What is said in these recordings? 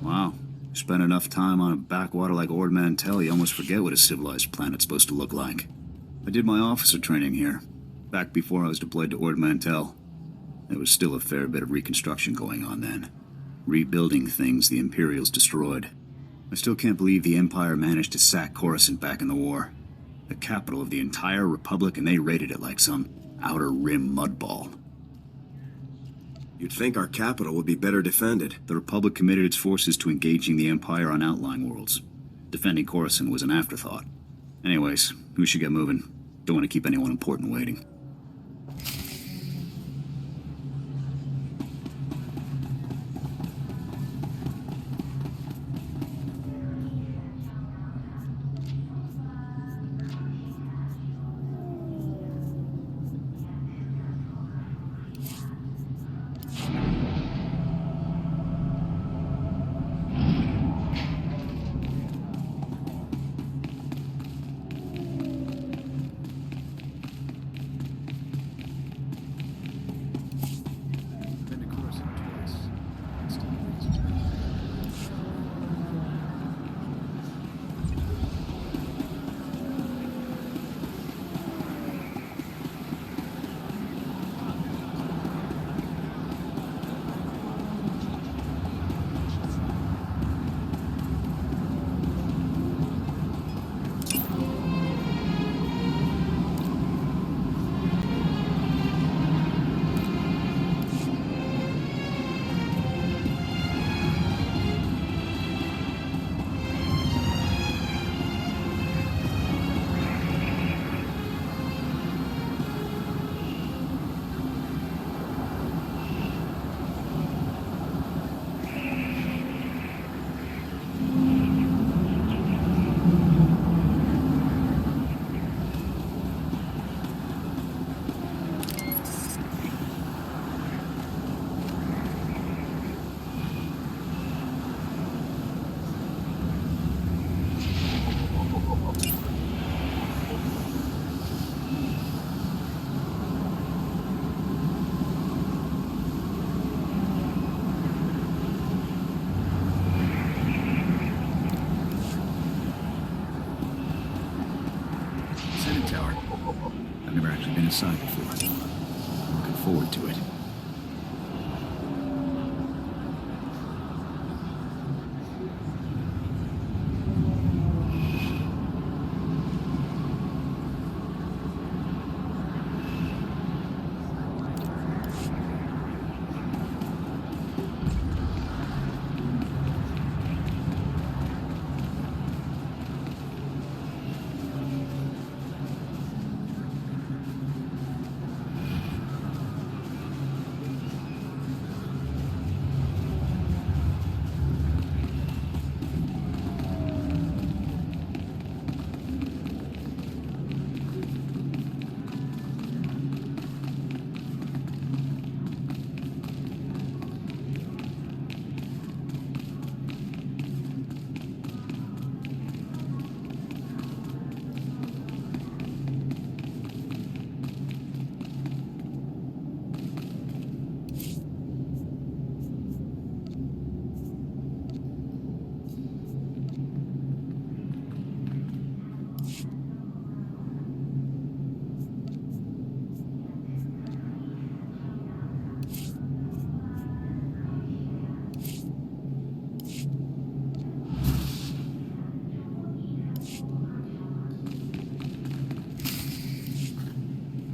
Wow. Spend enough time on a backwater like Ord Mantel, you almost forget what a civilized planet's supposed to look like. I did my officer training here, back before I was deployed to Ord Mantel. There was still a fair bit of reconstruction going on then. Rebuilding things the Imperials destroyed. I still can't believe the Empire managed to sack Coruscant back in the war. The capital of the entire Republic, and they raided it like some outer rim mudball. You'd think our capital would be better defended. The Republic committed its forces to engaging the Empire on outlying worlds. Defending Coruscant was an afterthought. Anyways, we should get moving. Don't want to keep anyone important waiting. Inside before. I'm looking forward to it.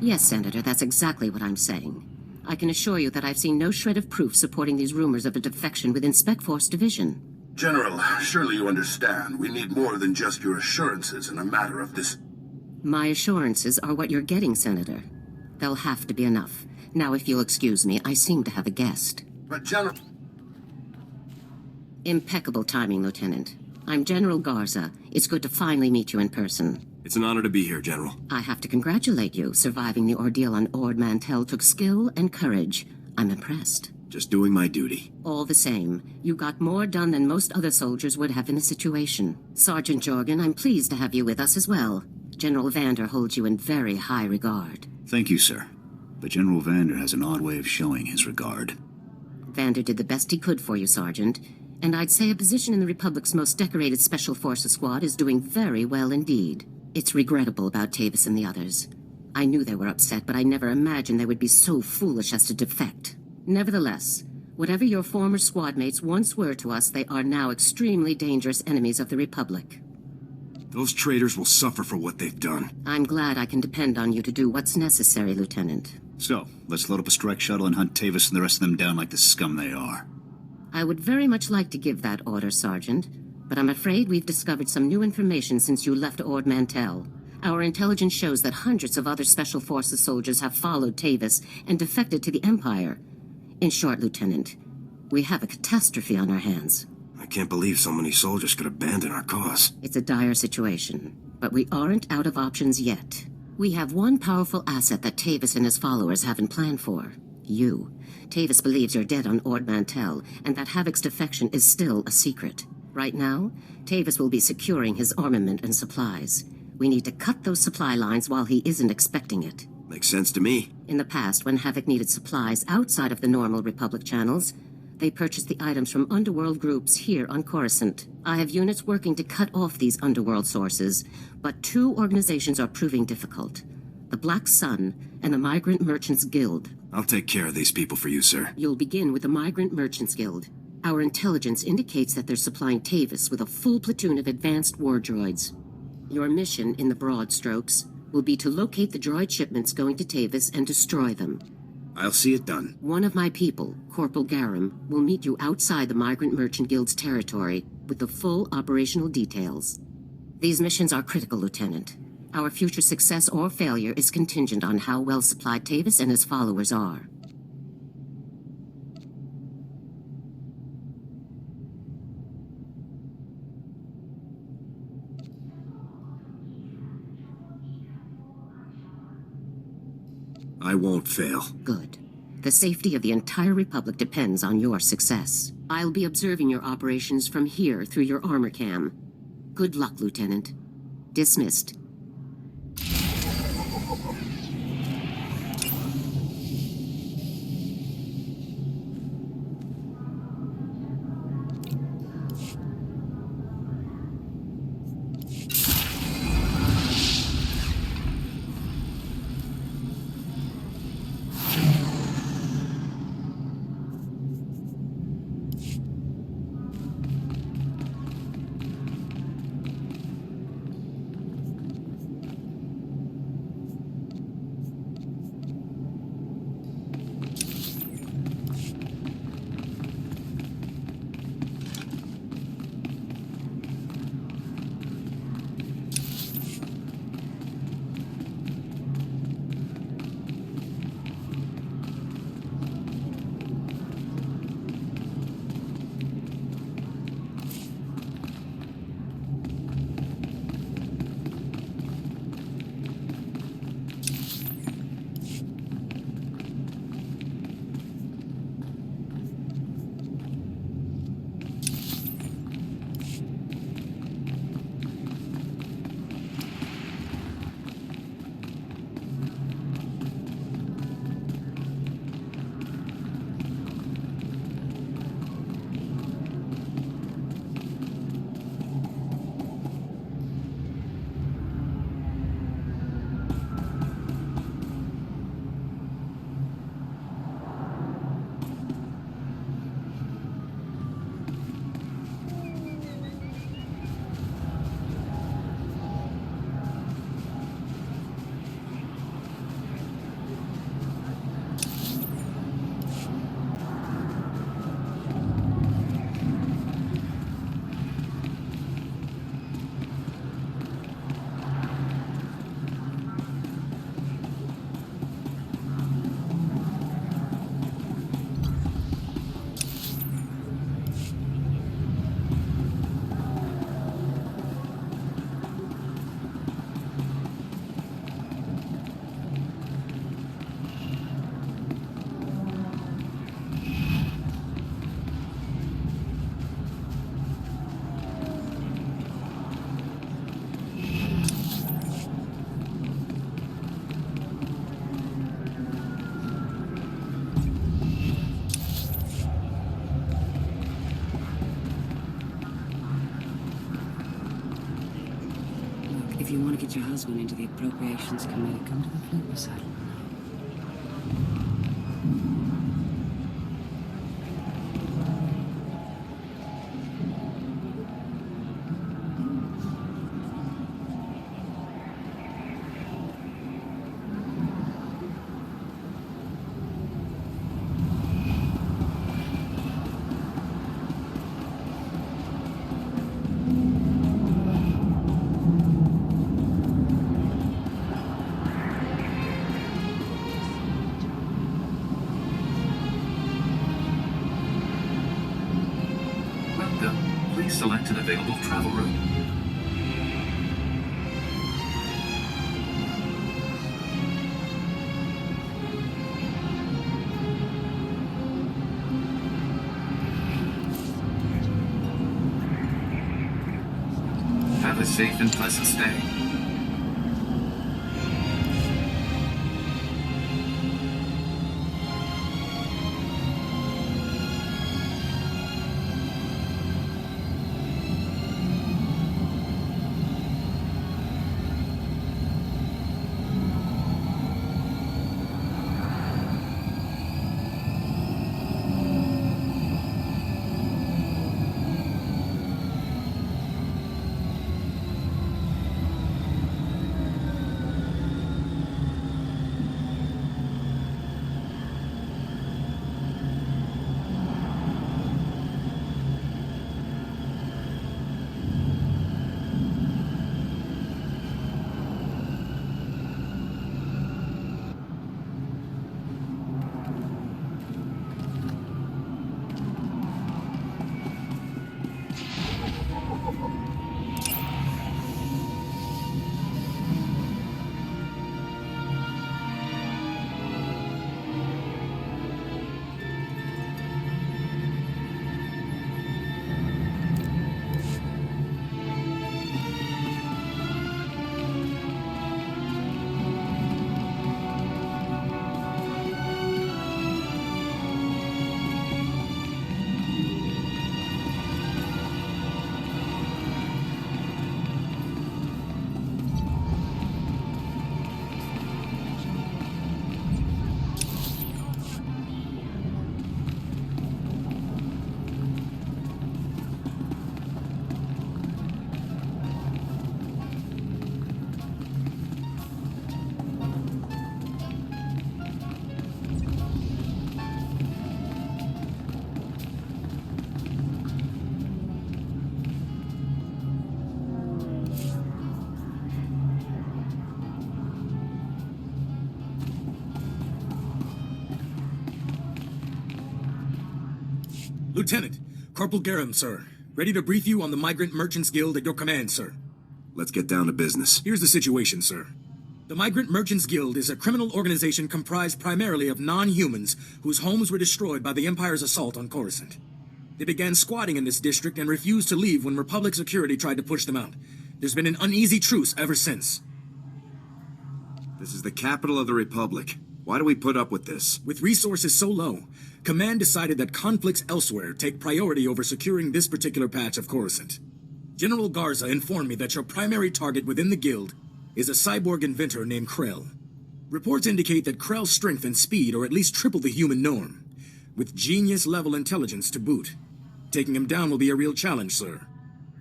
Yes, Senator, that's exactly what I'm saying. I can assure you that I've seen no shred of proof supporting these rumors of a defection within Spec Force Division. General, surely you understand. We need more than just your assurances in a matter of this. My assurances are what you're getting, Senator. They'll have to be enough. Now, if you'll excuse me, I seem to have a guest. But General... Impeccable timing, Lieutenant. I'm General Garza. It's good to finally meet you in person. It's an honor to be here, General. I have to congratulate you. Surviving the ordeal on Ord Mantel took skill and courage. I'm impressed. Just doing my duty. All the same, you got more done than most other soldiers would have in the situation. Sergeant Jorgen, I'm pleased to have you with us as well. General Vander holds you in very high regard. Thank you, sir. But General Vander has an odd way of showing his regard. Vander did the best he could for you, Sergeant. And I'd say a position in the Republic's most decorated Special Forces squad is doing very well indeed. It's regrettable about Tavis and the others. I knew they were upset, but I never imagined they would be so foolish as to defect. Nevertheless, whatever your former squad mates once were to us, they are now extremely dangerous enemies of the Republic. Those traitors will suffer for what they've done. I'm glad I can depend on you to do what's necessary, Lieutenant. So, let's load up a strike shuttle and hunt Tavis and the rest of them down like the scum they are. I would very much like to give that order, Sergeant, but I'm afraid we've discovered some new information since you left Ord Mantel. Our intelligence shows that hundreds of other Special Forces soldiers have followed Tavis and defected to the Empire. In short, Lieutenant, we have a catastrophe on our hands. I can't believe so many soldiers could abandon our cause. It's a dire situation, but we aren't out of options yet. We have one powerful asset that Tavis and his followers haven't planned for. You. Tavis believes you're dead on Ord Mantel, and that Havoc's defection is still a secret. Right now, Tavis will be securing his armament and supplies. We need to cut those supply lines while he isn't expecting it. Makes sense to me. In the past, when Havoc needed supplies outside of the normal Republic channels, they purchased the items from underworld groups here on Coruscant. I have units working to cut off these underworld sources, but two organizations are proving difficult. The Black Sun and the Migrant Merchants Guild. I'll take care of these people for you, sir. You'll begin with the Migrant Merchants Guild. Our intelligence indicates that they're supplying Tavis with a full platoon of advanced war droids. Your mission, in the broad strokes, will be to locate the droid shipments going to Tavis and destroy them. I'll see it done. One of my people, Corporal Garum, will meet you outside the Migrant Merchant Guild's territory with the full operational details. These missions are critical, Lieutenant. Our future success or failure is contingent on how well supplied Tavis and his followers are. I won't fail. Good. The safety of the entire Republic depends on your success. I'll be observing your operations from here through your armor cam. Good luck, Lieutenant. Dismissed. If you want to get your husband into the appropriations committee, come to the fleet recital. Please select an available travel route. Have a safe and pleasant stay. Lieutenant, Corporal Garum, sir. Ready to brief you on the Migrant Merchants Guild at your command, sir. Let's get down to business. Here's the situation, sir. The Migrant Merchants Guild is a criminal organization comprised primarily of non-humans whose homes were destroyed by the Empire's assault on Coruscant. They began squatting in this district and refused to leave when Republic security tried to push them out. There's been an uneasy truce ever since. This is the capital of the Republic. Why do we put up with this? With resources so low, Command decided that conflicts elsewhere take priority over securing this particular patch of Coruscant. General Garza informed me that your primary target within the Guild is a cyborg inventor named Krell. Reports indicate that Krell's strength and speed are at least triple the human norm, with genius-level intelligence to boot. Taking him down will be a real challenge, sir.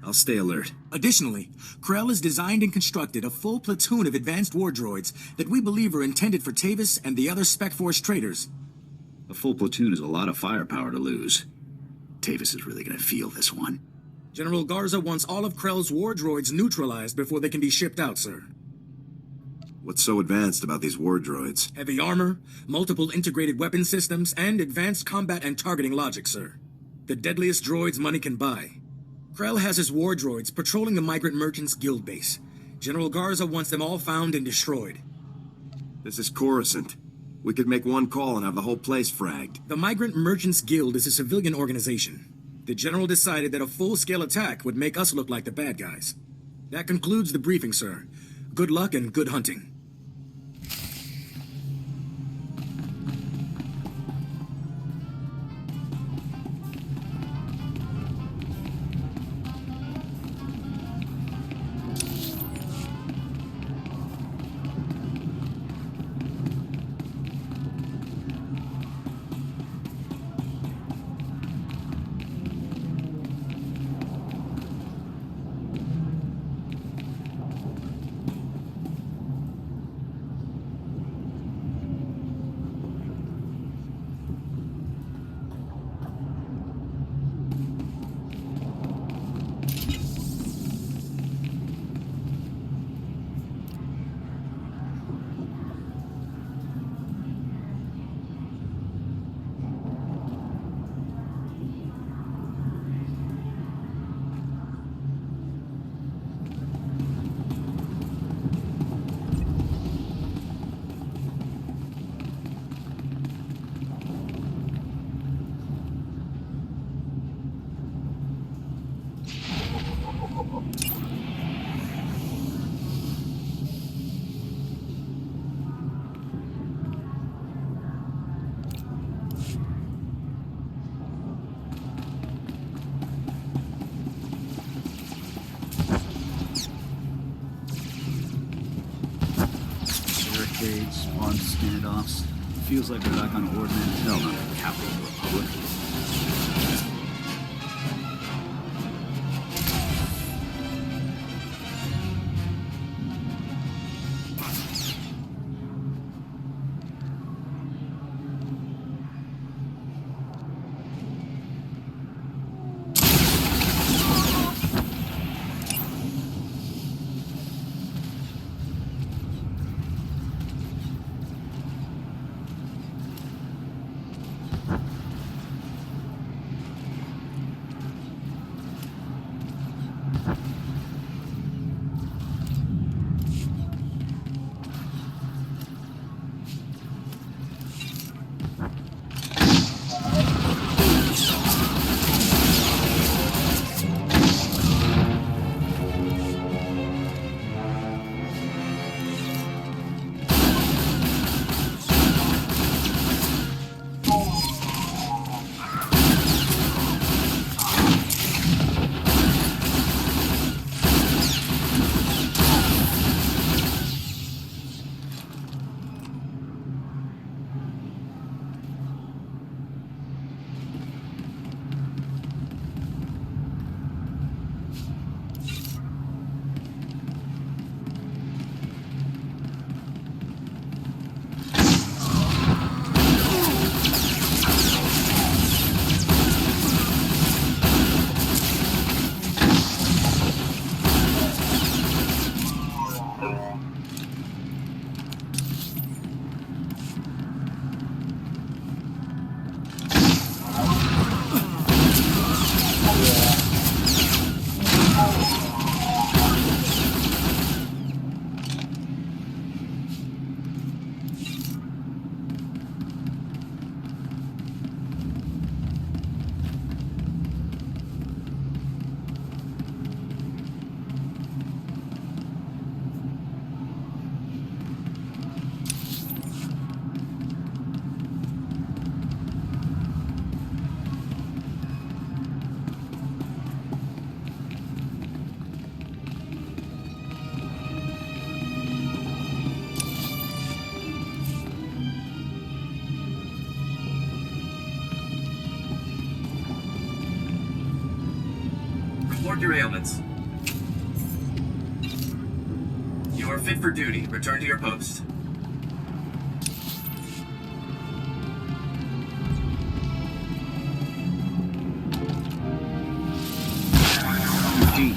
I'll stay alert. Additionally, Krell has designed and constructed a full platoon of advanced war droids that we believe are intended for Tavis and the other Spec Force traitors. A full platoon is a lot of firepower to lose. Tavis is really gonna feel this one. General Garza wants all of Krell's war droids neutralized before they can be shipped out, sir. What's so advanced about these war droids? Heavy armor, multiple integrated weapon systems, and advanced combat and targeting logic, sir. The deadliest droids money can buy. Krell has his war droids patrolling the Migrant Merchants Guild base. General Garza wants them all found and destroyed. This is Coruscant. We could make one call and have the whole place fragged. The Migrant Merchants Guild is a civilian organization. The General decided that a full-scale attack would make us look like the bad guys. That concludes the briefing, sir. Good luck and good hunting. blockades, armed standoffs. Feels like we're back on Ord Mantel, not the capital of the Republic. Report your ailments. You are fit for duty. Return to your post. Eugene.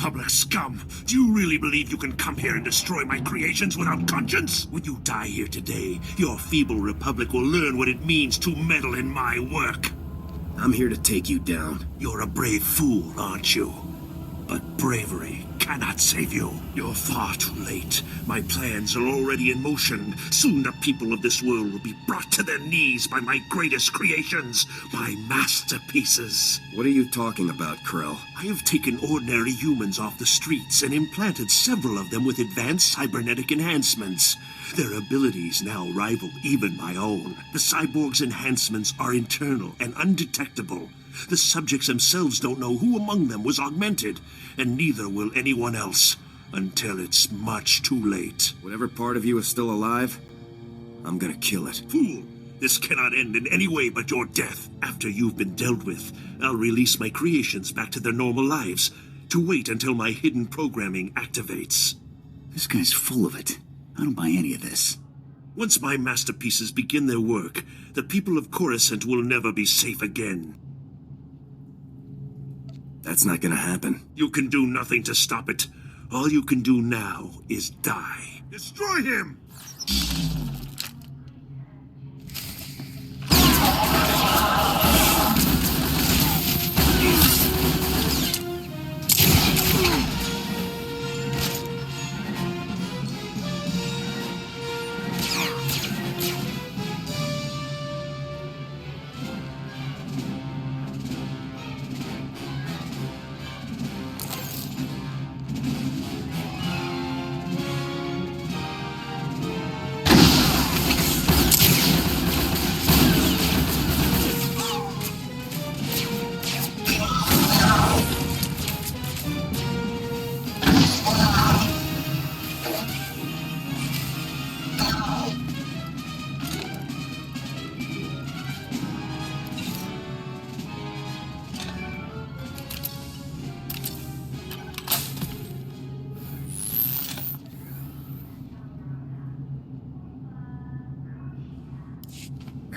Republic scum! Do you really believe you can come here and destroy my creations without conscience? When you die here today, your feeble Republic will learn what it means to meddle in my work. I'm here to take you down. You're a brave fool, aren't you? But bravery cannot save you. You're far too late. My plans are already in motion. Soon the people of this world will be brought to their knees by my greatest creations, my masterpieces. What are you talking about, Krell? I have taken ordinary humans off the streets and implanted several of them with advanced cybernetic enhancements. Their abilities now rival even my own. The cyborg's enhancements are internal and undetectable. The subjects themselves don't know who among them was augmented, and neither will anyone else. until it's much too late. Whatever part of you is still alive, I'm gonna kill it. Fool! This cannot end in any way but your death. After you've been dealt with, I'll release my creations back to their normal lives, to wait until my hidden programming activates. This guy's full of it. I don't buy any of this. Once my masterpieces begin their work, the people of Coruscant will never be safe again. That's not gonna happen. You can do nothing to stop it. All you can do now is die. Destroy him!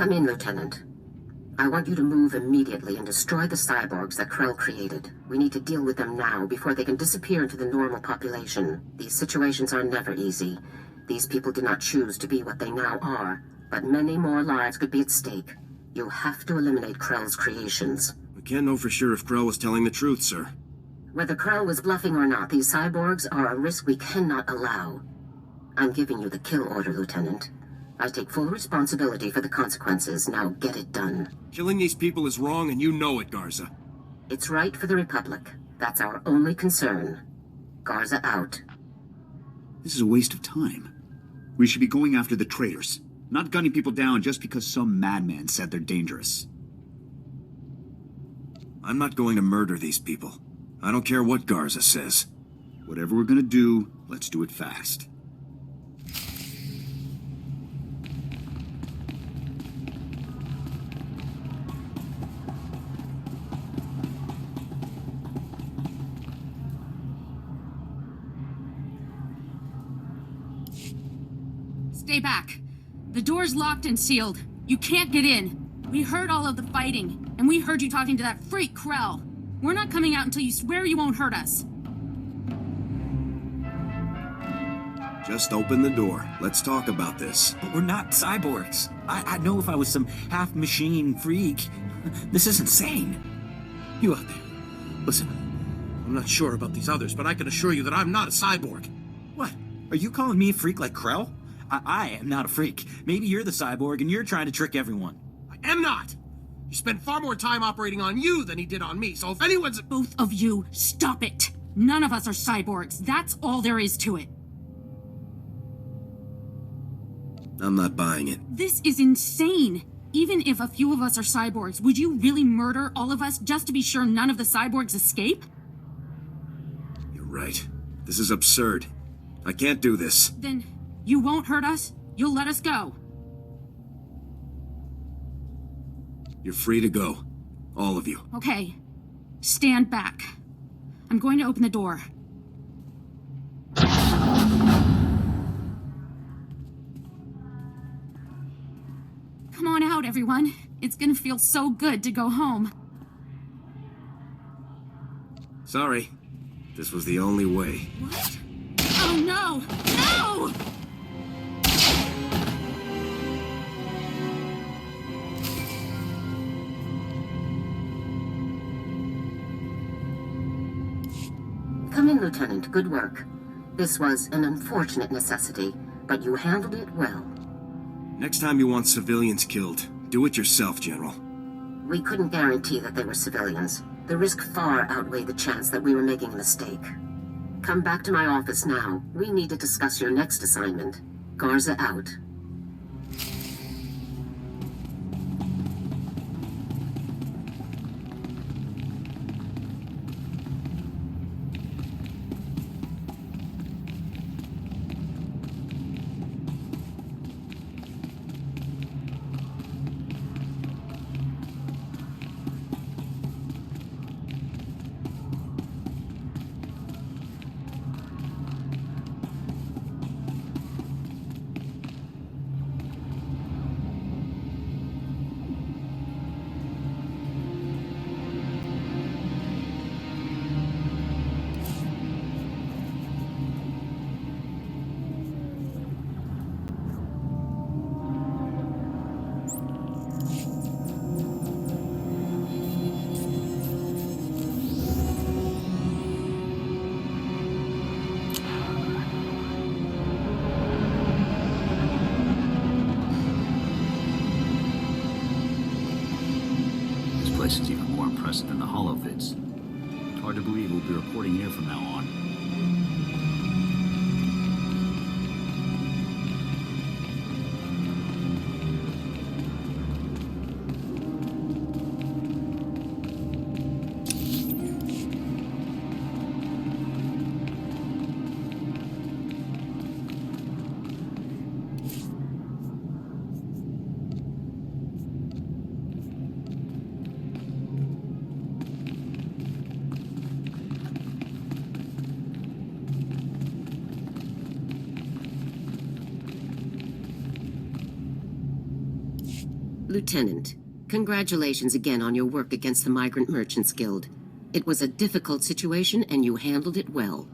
Come in, Lieutenant. I want you to move immediately and destroy the cyborgs that Krell created. We need to deal with them now before they can disappear into the normal population. These situations are never easy. These people did not choose to be what they now are, but many more lives could be at stake. You have to eliminate Krell's creations. We can't know for sure if Krell was telling the truth, sir. Whether Krell was bluffing or not, these cyborgs are a risk we cannot allow. I'm giving you the kill order, Lieutenant. I take full responsibility for the consequences. Now get it done. Killing these people is wrong, and you know it, Garza. It's right for the Republic. That's our only concern. Garza out. This is a waste of time. We should be going after the traitors, not gunning people down just because some madman said they're dangerous. I'm not going to murder these people. I don't care what Garza says. Whatever we're gonna do, let's do it fast. Stay back. The door's locked and sealed. You can't get in. We heard all of the fighting, and we heard you talking to that freak Krell. We're not coming out until you swear you won't hurt us. Just open the door. Let's talk about this. But we're not cyborgs. I'd know if I was some half-machine freak. This is insane. You out there. Listen, I'm not sure about these others, but I can assure you that I'm not a cyborg. What? Are you calling me a freak like Krell? I am not a freak. Maybe you're the cyborg and you're trying to trick everyone. I am not! He spent far more time operating on you than he did on me, so if anyone's... Both of you, stop it! None of us are cyborgs. That's all there is to it. I'm not buying it. This is insane. Even if a few of us are cyborgs, would you really murder all of us just to be sure none of the cyborgs escape? You're right. This is absurd. I can't do this. Then you won't hurt us? You'll let us go? You're free to go. All of you. Okay. Stand back. I'm going to open the door. Come on out, everyone. It's gonna feel so good to go home. Sorry. This was the only way. What? Oh no! No! Come in, Lieutenant. Good work. This was an unfortunate necessity, but you handled it well. Next time you want civilians killed, do it yourself, General. We couldn't guarantee that they were civilians. The risk far outweighed the chance that we were making a mistake. Come back to my office now. We need to discuss your next assignment. Garza out. place is even more impressive than the holovids. It's hard to believe we'll be reporting here from now on. Lieutenant, congratulations again on your work against the Migrant Merchants Guild. It was a difficult situation and you handled it well.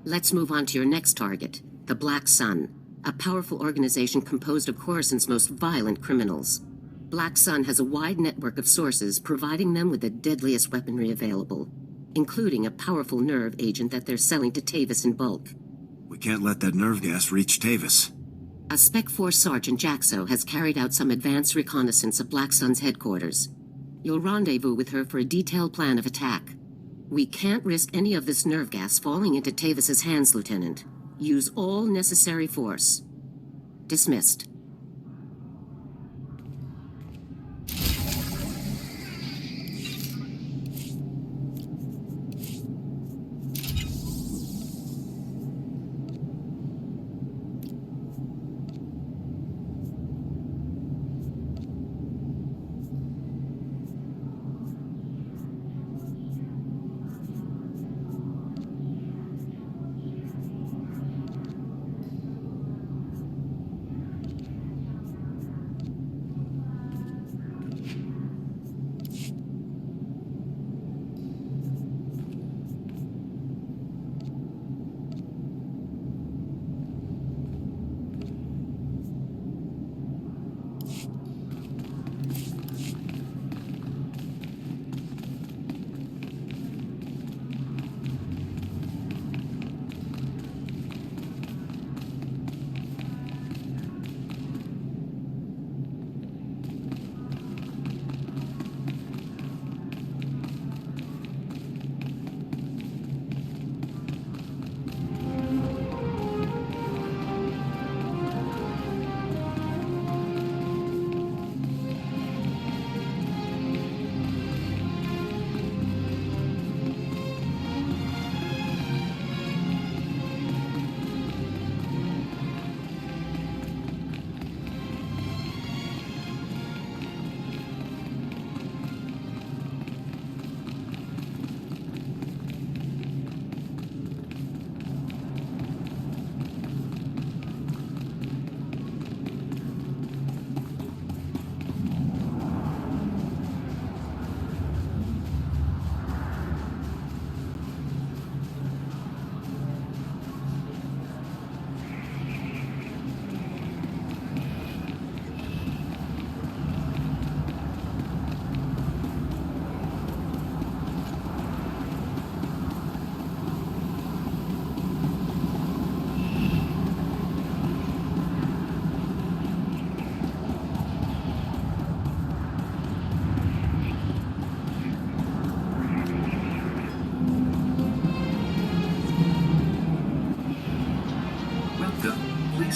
Let's move on to your next target, the Black Sun, a powerful organization composed of Coruscant's most violent criminals. Black Sun has a wide network of sources providing them with the deadliest weaponry available, including a powerful nerve agent that they're selling to Tavis in bulk. We can't let that nerve gas reach Tavis. A Spec Force Sergeant Jaxo has carried out some advanced reconnaissance of Black Sun's headquarters. You'll rendezvous with her for a detailed plan of attack. We can't risk any of this nerve gas falling into Tavis's hands, Lieutenant. Use all necessary force. Dismissed.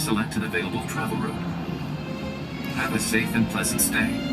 Select an available travel route. Have a safe and pleasant stay.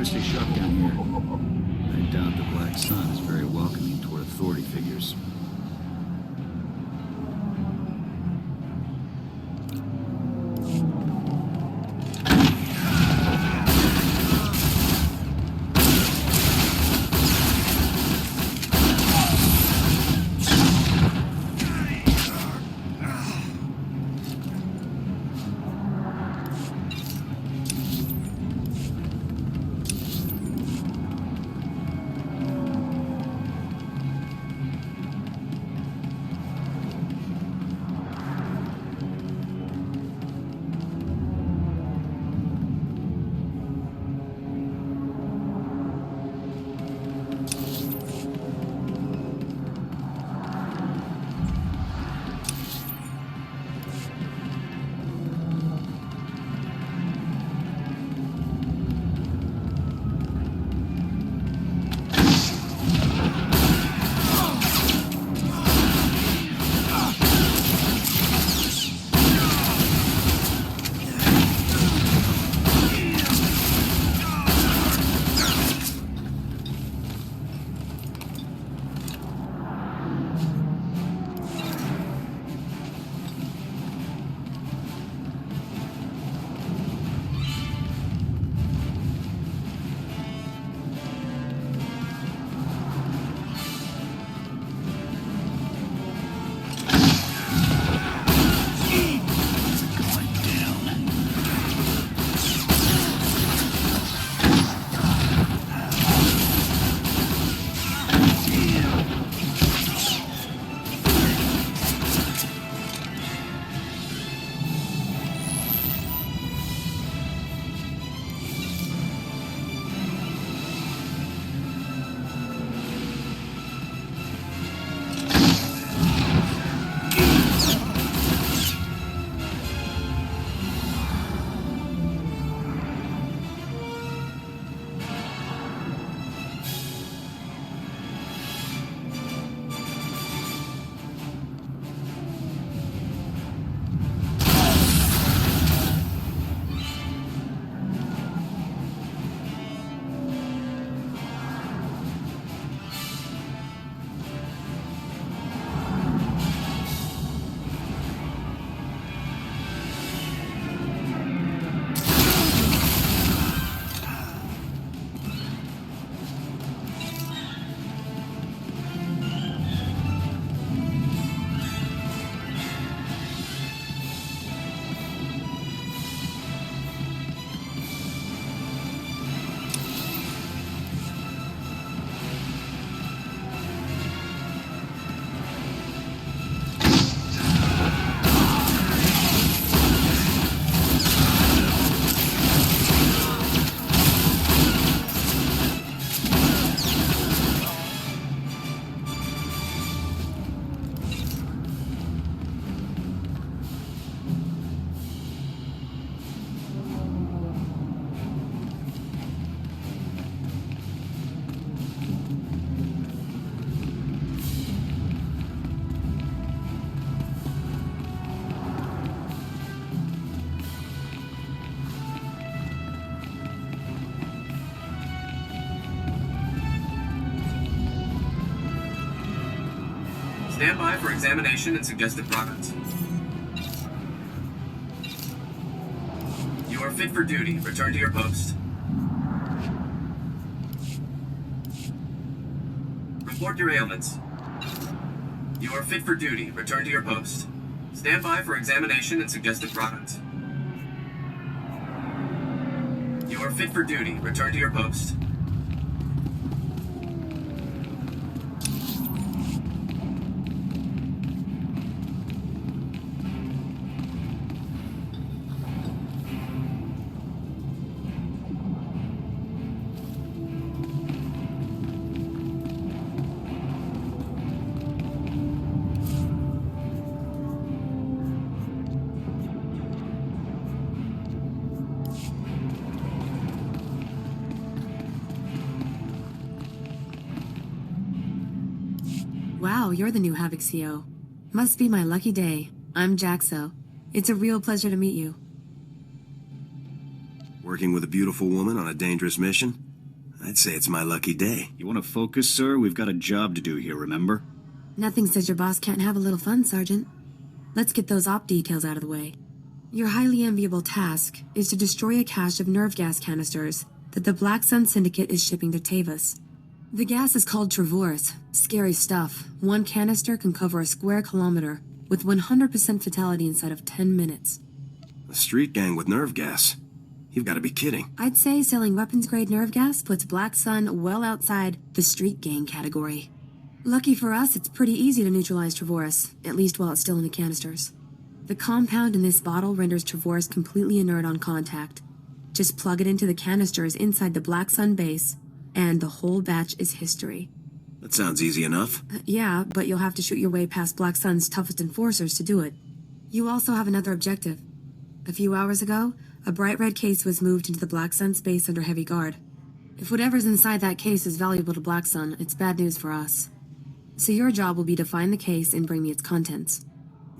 stay sharp down here. I doubt the Black Sun is very welcoming toward authority figures. Stand by for examination and suggested progress. You are fit for duty. Return to your post. Report your ailments. You are fit for duty. Return to your post. Stand by for examination and suggested progress. You are fit for duty. Return to your post. Wow, you're the new Havoc CO. Must be my lucky day. I'm Jaxo. It's a real pleasure to meet you. Working with a beautiful woman on a dangerous mission? I'd say it's my lucky day. You want to focus, sir? We've got a job to do here, remember? Nothing says your boss can't have a little fun, Sergeant. Let's get those op details out of the way. Your highly enviable task is to destroy a cache of nerve gas canisters that the Black Sun Syndicate is shipping to Tavis. The gas is called Travorce. Scary stuff. One canister can cover a square kilometer, with 100% fatality inside of 10 minutes. A street gang with nerve gas? You've got to be kidding. I'd say selling weapons-grade nerve gas puts Black Sun well outside the street gang category. Lucky for us, it's pretty easy to neutralize Travorce, at least while it's still in the canisters. The compound in this bottle renders Travorce completely inert on contact. Just plug it into the canisters inside the Black Sun base, and the whole batch is history. That sounds easy enough. Yeah, but you'll have to shoot your way past Black Sun's toughest enforcers to do it. You also have another objective. A few hours ago, a bright red case was moved into the Black Sun space under heavy guard. If whatever's inside that case is valuable to Black Sun, it's bad news for us. So your job will be to find the case and bring me its contents.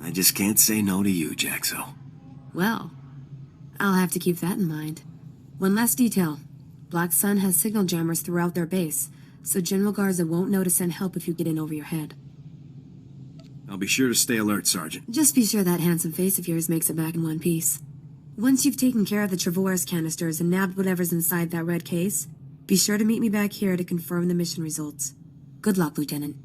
I just can't say no to you, Jaxo. Well, I'll have to keep that in mind. One last detail. Black Sun has signal jammers throughout their base, so General Garza won't know to send help if you get in over your head. I'll be sure to stay alert, Sergeant. Just be sure that handsome face of yours makes it back in one piece. Once you've taken care of the Travorce canisters and nabbed whatever's inside that red case, be sure to meet me back here to confirm the mission results. Good luck, Lieutenant.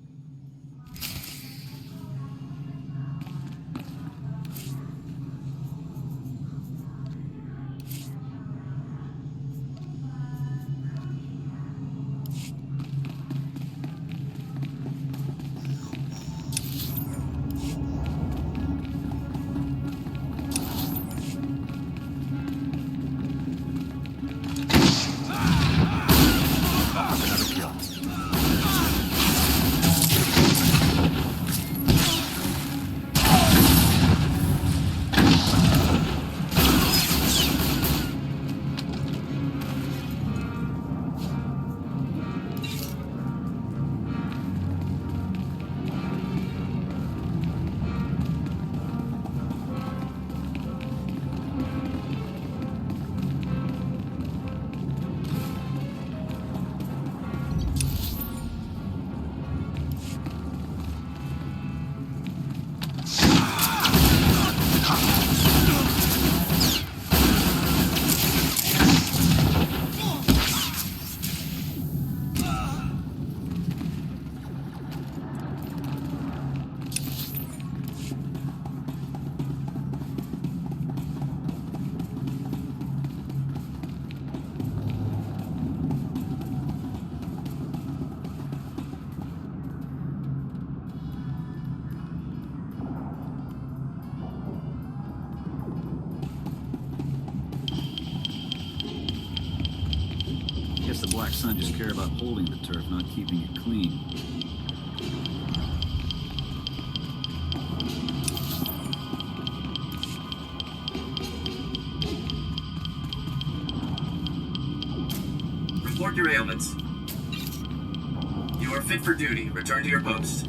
The Black Sun just care about holding the turf, not keeping it clean. Report your ailments. You are fit for duty. Return to your post.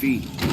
feet.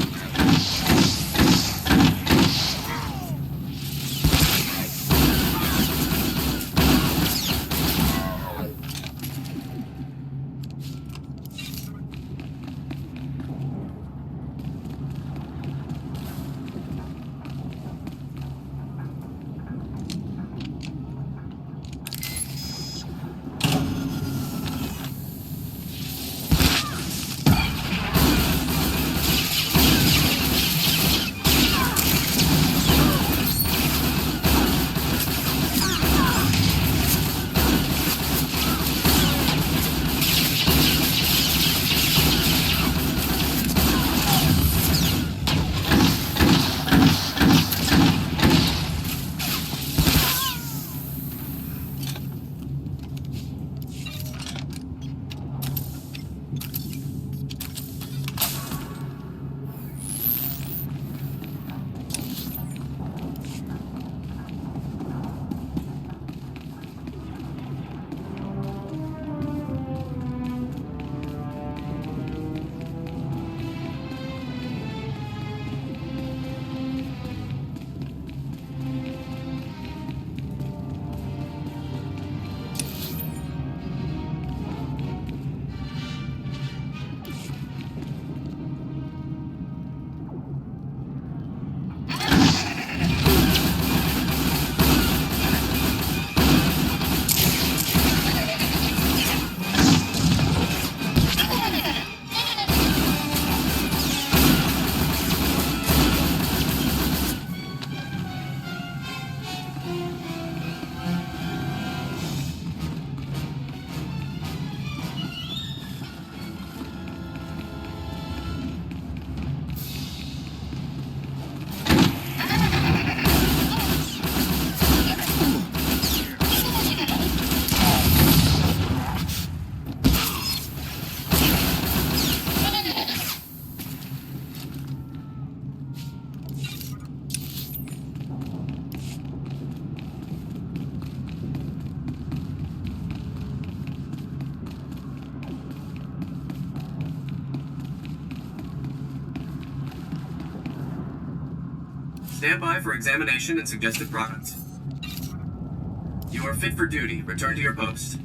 Stand by for examination and suggested products. You are fit for duty. Return to your post.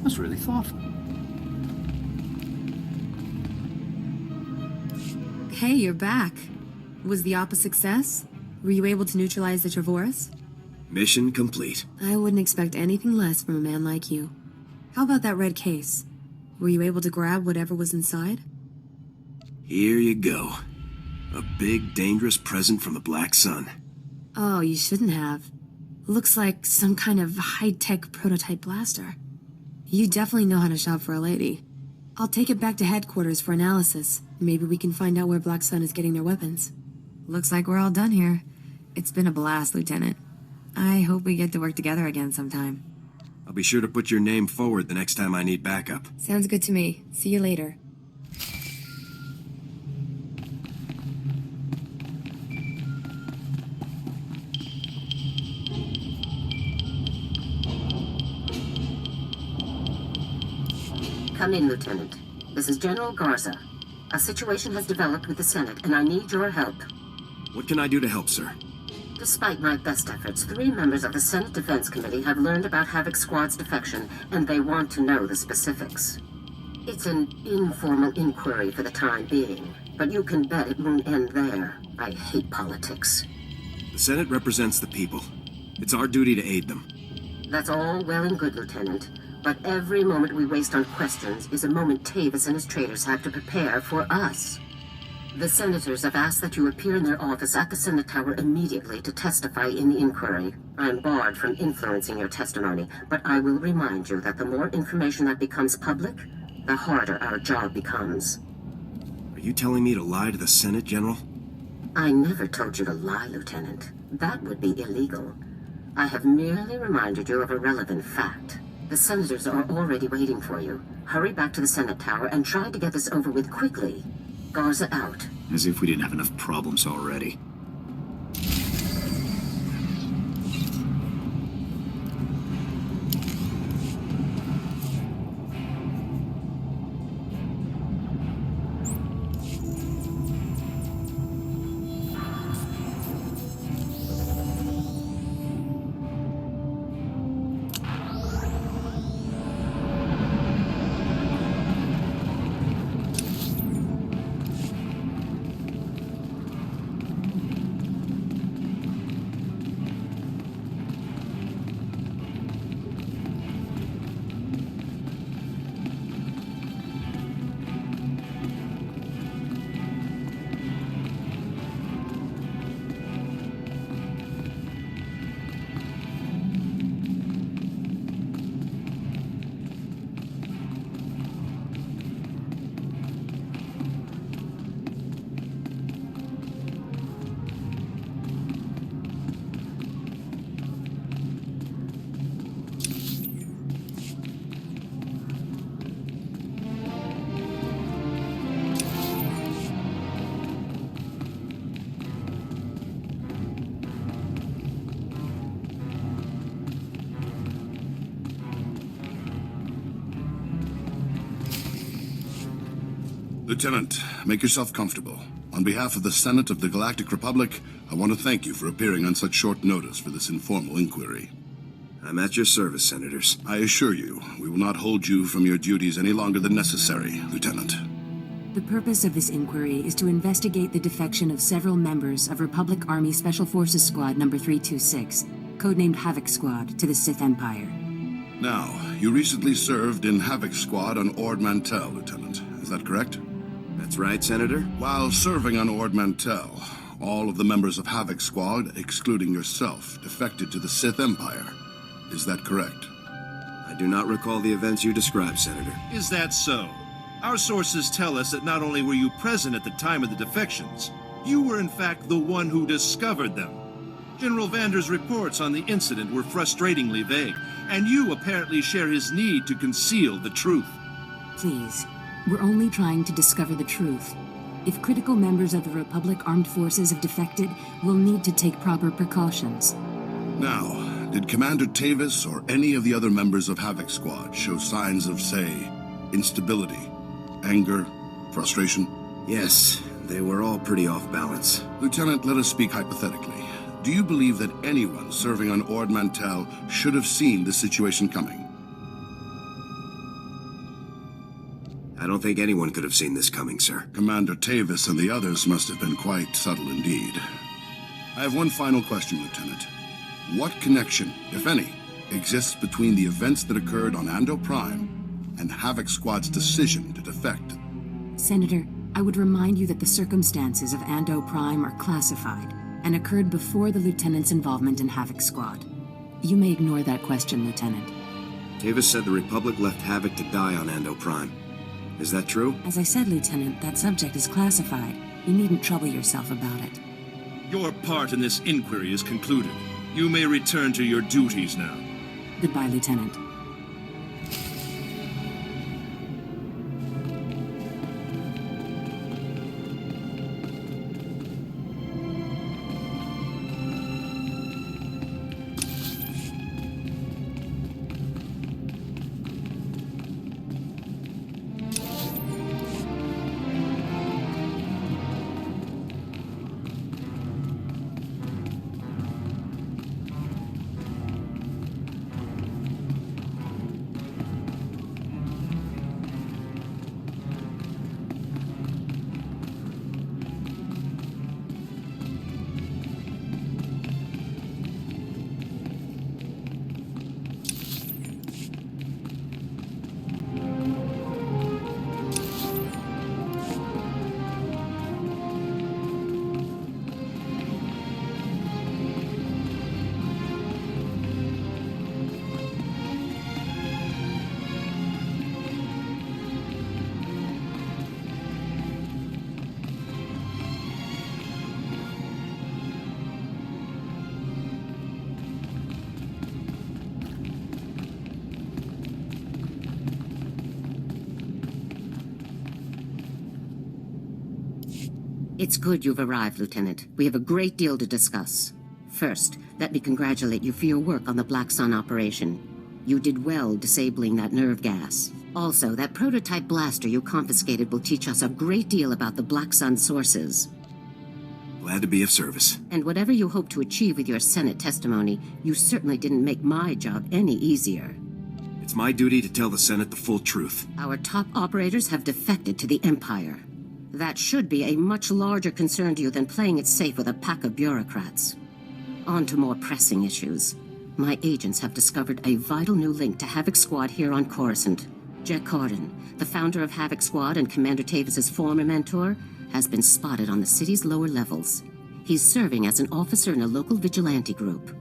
That's really thoughtful. Hey, you're back. Was the op a success? Were you able to neutralize the Trevorus? Mission complete. I wouldn't expect anything less from a man like you. How about that red case? Were you able to grab whatever was inside? Here you go. A big, dangerous present from the Black Sun. Oh, you shouldn't have. Looks like some kind of high-tech prototype blaster. You definitely know how to shop for a lady. I'll take it back to headquarters for analysis. Maybe we can find out where Black Sun is getting their weapons. Looks like we're all done here. It's been a blast, Lieutenant. I hope we get to work together again sometime. I'll be sure to put your name forward the next time I need backup. Sounds good to me. See you later. Come in, Lieutenant. This is General Garza. A situation has developed with the Senate, and I need your help. What can I do to help, sir? Despite my best efforts, 3 members of the Senate Defense Committee have learned about Havoc Squad's defection, and they want to know the specifics. It's an informal inquiry for the time being, but you can bet it won't end there. I hate politics. The Senate represents the people. It's our duty to aid them. That's all well and good, Lieutenant. But every moment we waste on questions is a moment Tavis and his traitors have to prepare for us. The senators have asked that you appear in their office at the Senate Tower immediately to testify in the inquiry. I'm barred from influencing your testimony, but I will remind you that the more information that becomes public, the harder our job becomes. Are you telling me to lie to the Senate, General? I never told you to lie, Lieutenant. That would be illegal. I have merely reminded you of a relevant fact. The senators are already waiting for you. Hurry back to the Senate Tower and try to get this over with quickly. Garza out. As if we didn't have enough problems already. Lieutenant, make yourself comfortable. On behalf of the Senate of the Galactic Republic, I want to thank you for appearing on such short notice for this informal inquiry. I'm at your service, Senators. I assure you, we will not hold you from your duties any longer than necessary, Lieutenant. The purpose of this inquiry is to investigate the defection of several members of Republic Army Special Forces Squad number 326, codenamed Havoc Squad, to the Sith Empire. Now, you recently served in Havoc Squad on Ord Mantel, Lieutenant. Is that correct? That's right, Senator. While serving on Ord Mantel, all of the members of Havoc Squad, excluding yourself, defected to the Sith Empire. Is that correct? I do not recall the events you described, Senator. Is that so? Our sources tell us that not only were you present at the time of the defections, you were in fact the one who discovered them. General Vander's reports on the incident were frustratingly vague, and you apparently share his need to conceal the truth. Please, we're only trying to discover the truth. If critical members of the Republic Armed Forces have defected, we'll need to take proper precautions. Now, did Commander Tavis or any of the other members of Havoc Squad show signs of, say, instability, anger, frustration? Yes, they were all pretty off balance. Lieutenant, let us speak hypothetically. Do you believe that anyone serving on Ord Mantel should have seen this situation coming? I don't think anyone could have seen this coming, sir. Commander Tavis and the others must have been quite subtle indeed. I have one final question, Lieutenant. What connection, if any, exists between the events that occurred on Ando Prime and Havoc Squad's decision to defect? Senator, I would remind you that the circumstances of Ando Prime are classified and occurred before the Lieutenant's involvement in Havoc Squad. You may ignore that question, Lieutenant. Tavis said the Republic left Havoc to die on Ando Prime. Is that true? As I said, Lieutenant, that subject is classified. You needn't trouble yourself about it. Your part in this inquiry is concluded. You may return to your duties now. Goodbye, Lieutenant. It's good you've arrived, Lieutenant. We have a great deal to discuss. First, let me congratulate you for your work on the Black Sun operation. You did well disabling that nerve gas. Also, that prototype blaster you confiscated will teach us a great deal about the Black Sun sources. Glad to be of service. And whatever you hope to achieve with your Senate testimony, you certainly didn't make my job any easier. It's my duty to tell the Senate the full truth. Our top operators have defected to the Empire. That should be a much larger concern to you than playing it safe with a pack of bureaucrats. On to more pressing issues. My agents have discovered a vital new link to Havoc Squad here on Coruscant. Jack Corden, the founder of Havoc Squad and Commander Tavis' former mentor, has been spotted on the city's lower levels. He's serving as an officer in a local vigilante group.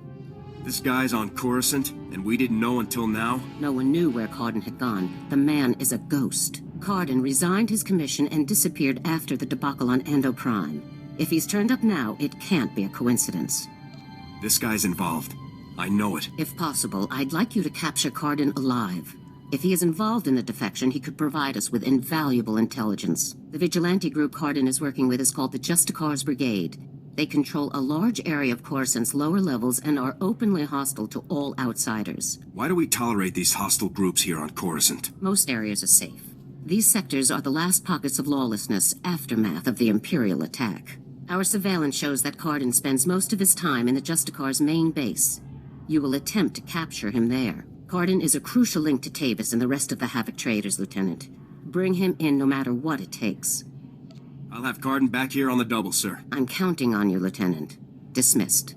This guy's on Coruscant, and we didn't know until now? No one knew where Corden had gone. The man is a ghost. Corden resigned his commission and disappeared after the debacle on Ando Prime. If he's turned up now, it can't be a coincidence. This guy's involved. I know it. If possible, I'd like you to capture Corden alive. If he is involved in the defection, he could provide us with invaluable intelligence. The vigilante group Corden is working with is called the Justicars Brigade. They control a large area of Coruscant's lower levels and are openly hostile to all outsiders. Why do we tolerate these hostile groups here on Coruscant? Most areas are safe. These sectors are the last pockets of lawlessness, aftermath of the Imperial attack. Our surveillance shows that Corden spends most of his time in the Justicars' main base. You will attempt to capture him there. Corden is a crucial link to Tavis and the rest of the Havoc traders, Lieutenant. Bring him in no matter what it takes. I'll have Corden back here on the double, sir. I'm counting on you, Lieutenant. Dismissed.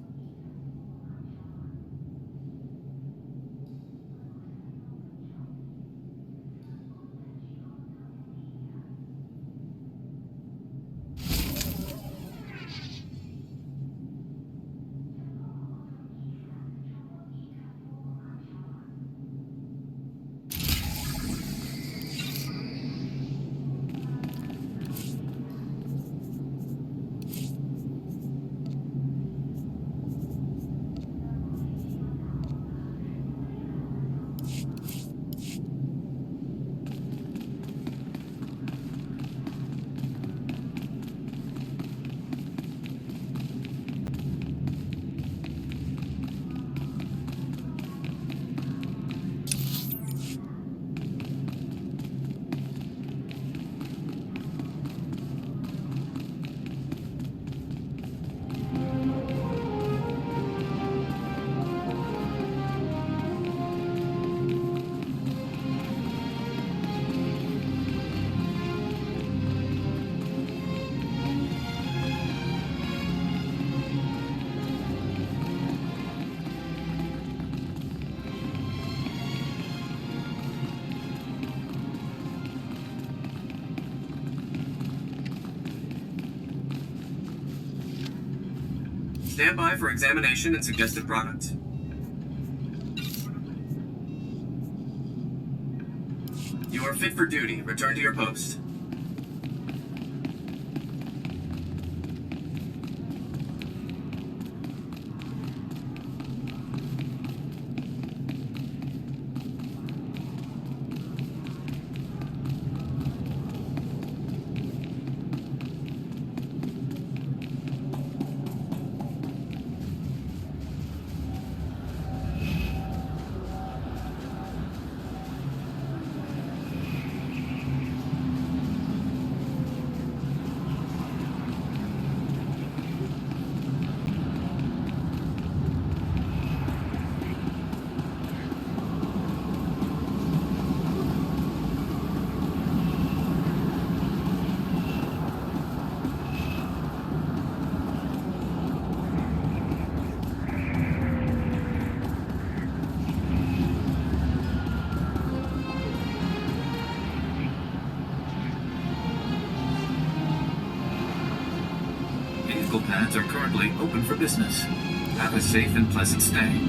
Stand by for examination and suggested product. You are fit for duty. Return to your post. Vehicle pads are currently open for business. Have a safe and pleasant stay.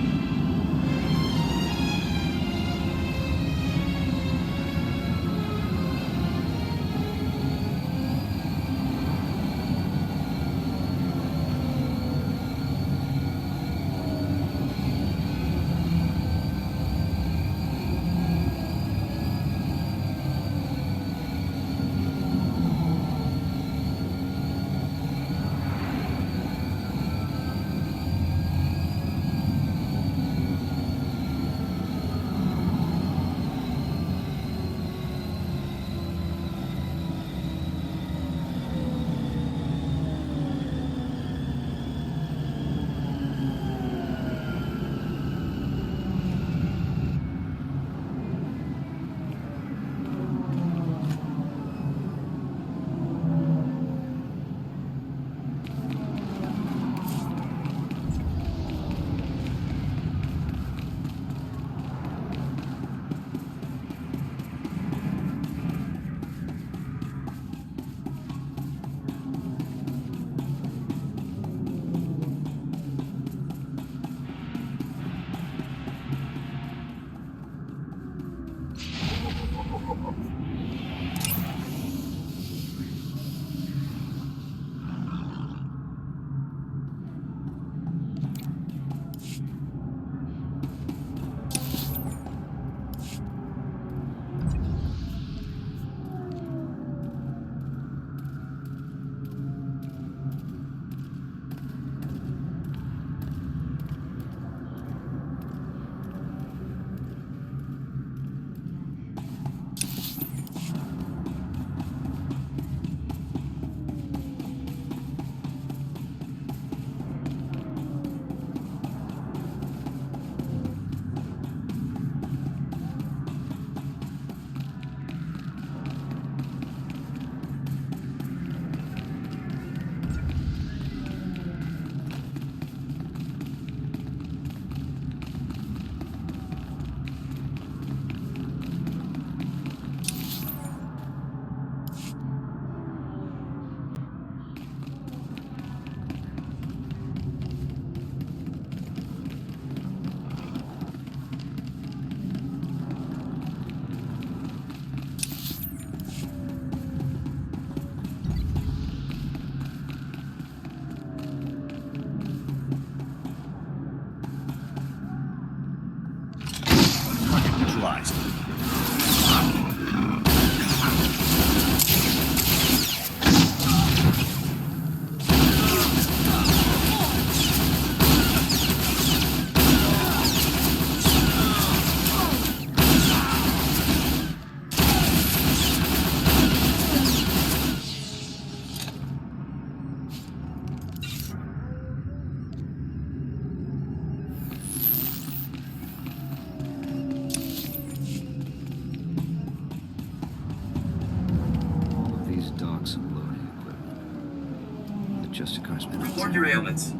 Report your ailments.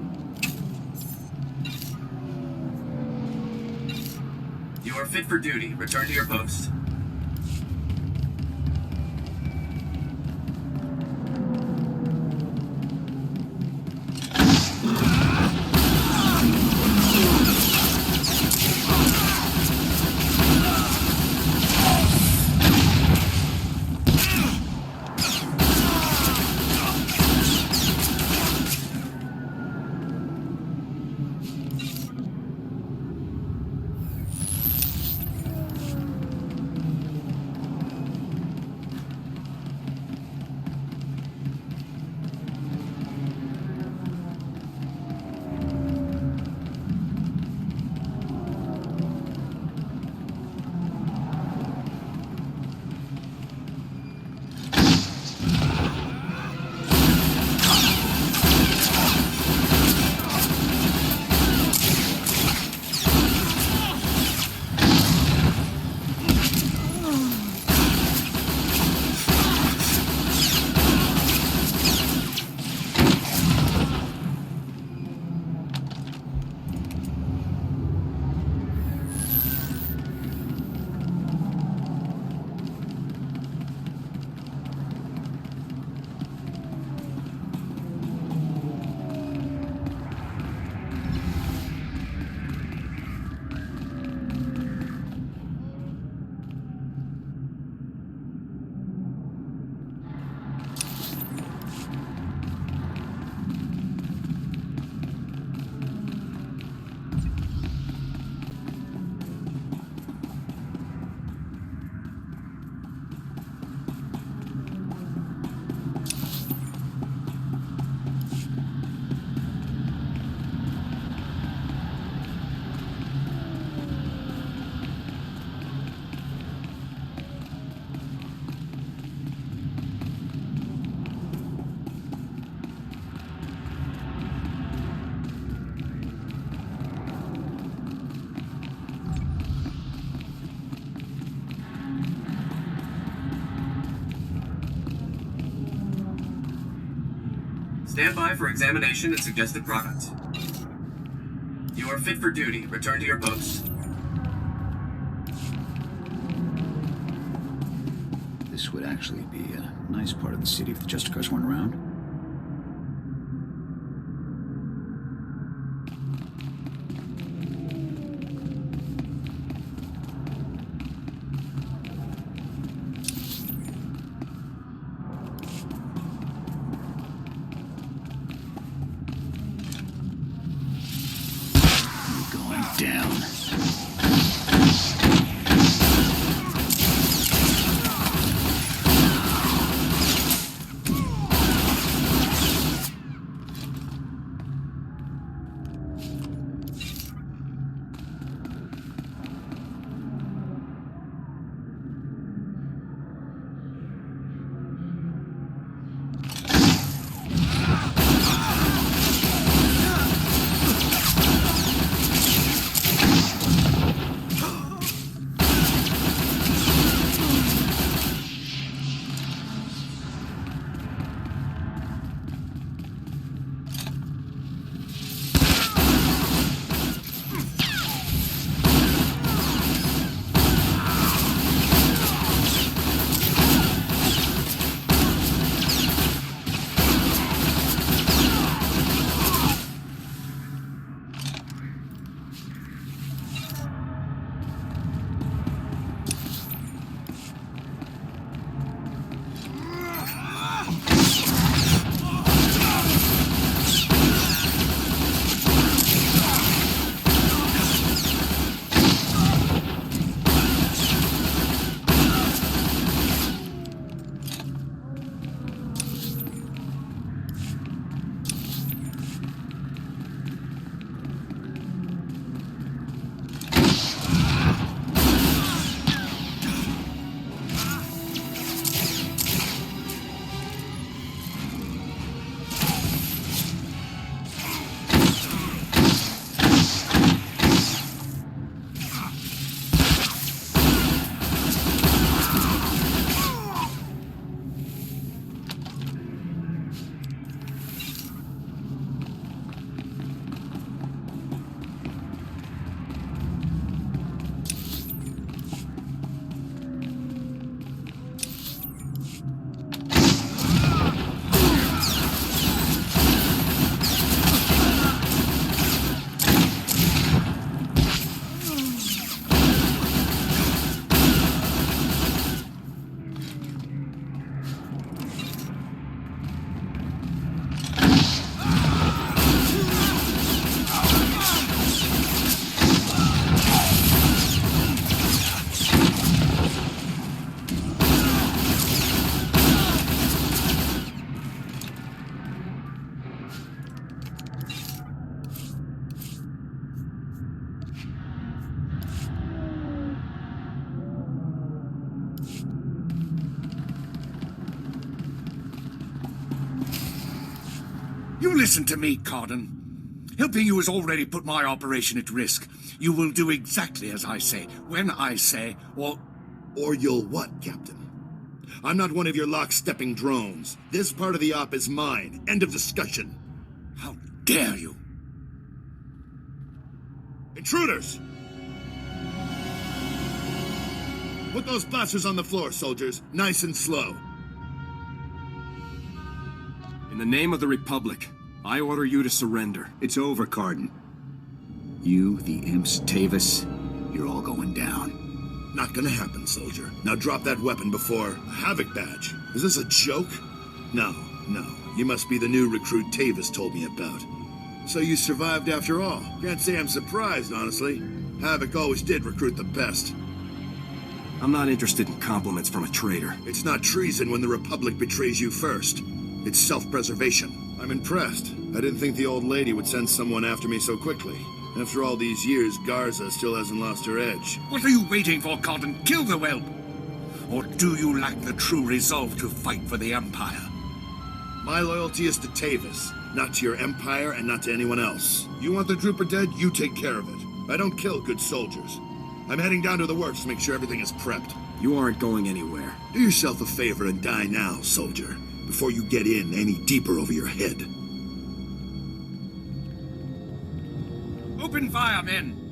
You are fit for duty. Return to your post. Stand by for examination and suggested products. You are fit for duty. Return to your post. This would actually be a nice part of the city if the Justicars weren't around. You listen to me, Cardin. Helping you has already put my operation at risk. You will do exactly as I say, when I say, or you'll what, Captain? I'm not one of your lock-stepping drones. This part of the op is mine. End of discussion. How dare you? Intruders! Put those blasters on the floor, soldiers. Nice and slow. In the name of the Republic, I order you to surrender. It's over, Cardin. You, the imps, Tavis, you're all going down. Not gonna happen, soldier. Now drop that weapon before... Havoc badge. Is this a joke? No. You must be the new recruit Tavis told me about. So you survived after all. Can't say I'm surprised, honestly. Havoc always did recruit the best. I'm not interested in compliments from a traitor. It's not treason when the Republic betrays you first. It's self-preservation. I'm impressed. I didn't think the old lady would send someone after me so quickly. After all these years, Garza still hasn't lost her edge. What are you waiting for, Cardin? Kill the whelp! Or do you lack the true resolve to fight for the Empire? My loyalty is to Tavis, not to your Empire and not to anyone else. You want the trooper dead? You take care of it. I don't kill good soldiers. I'm heading down to the works to make sure everything is prepped. You aren't going anywhere. Do yourself a favor and die now, soldier, before you get in any deeper over your head. Open fire, men!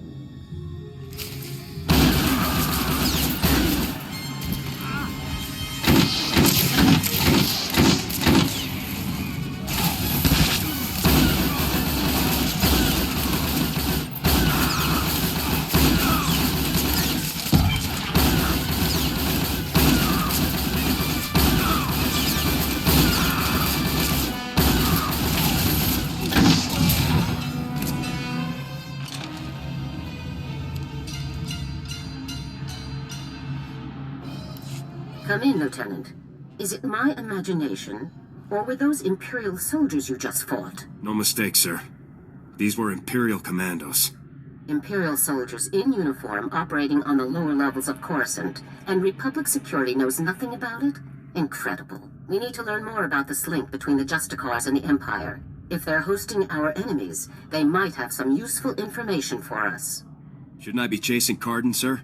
Come in, Lieutenant. Is it my imagination, or were those Imperial soldiers you just fought? No mistake, sir. These were Imperial commandos. Imperial soldiers in uniform operating on the lower levels of Coruscant, and Republic security knows nothing about it? Incredible. We need to learn more about this link between the Justicars and the Empire. If they're hosting our enemies, they might have some useful information for us. Shouldn't I be chasing Cardin, sir?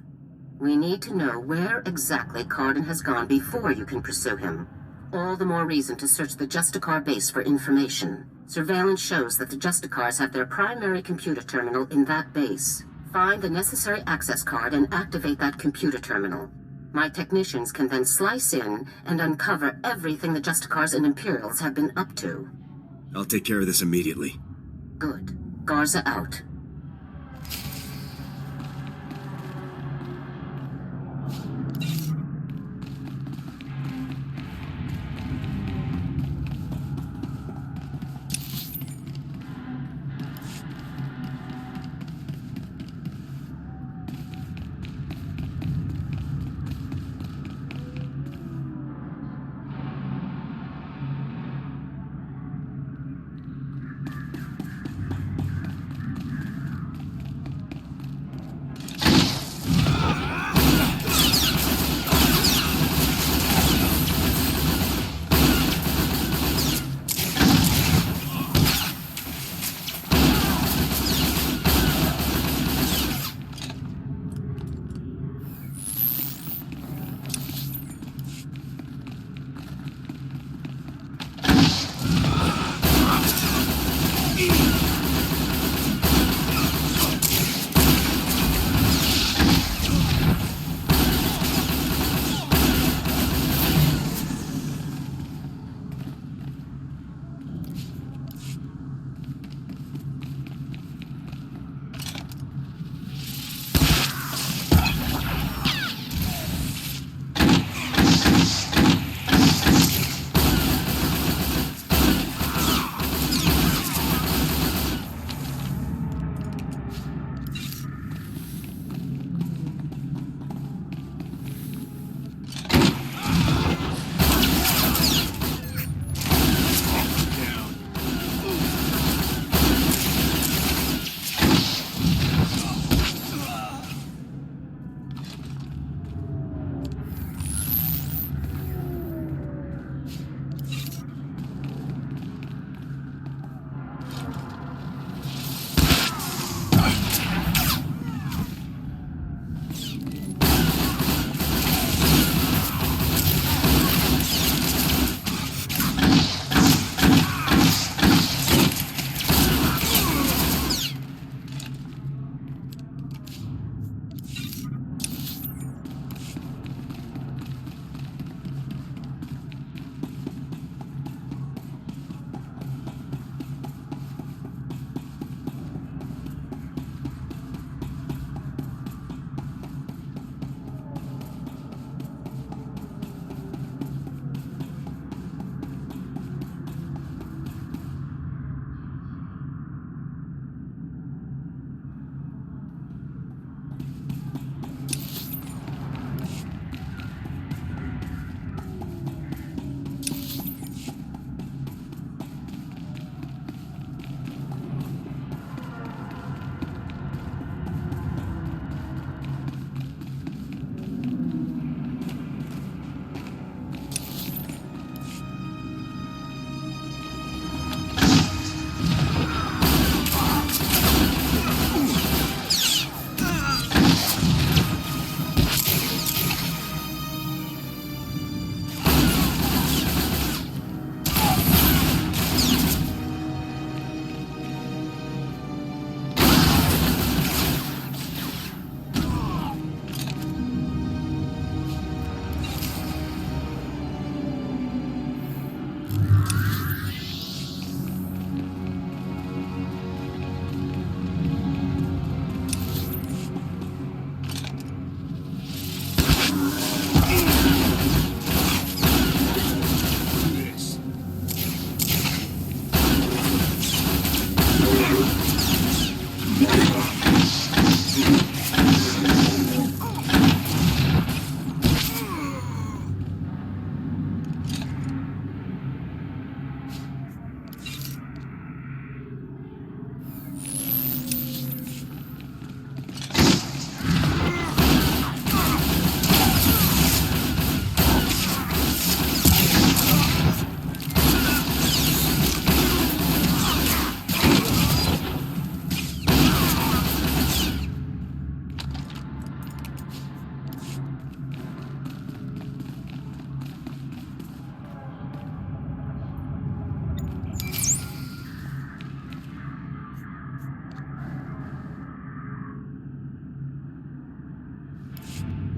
We need to know where exactly Cardin has gone before you can pursue him. All the more reason to search the Justicar base for information. Surveillance shows that the Justicars have their primary computer terminal in that base. Find the necessary access card and activate that computer terminal. My technicians can then slice in and uncover everything the Justicars and Imperials have been up to. I'll take care of this immediately. Good. Garza out.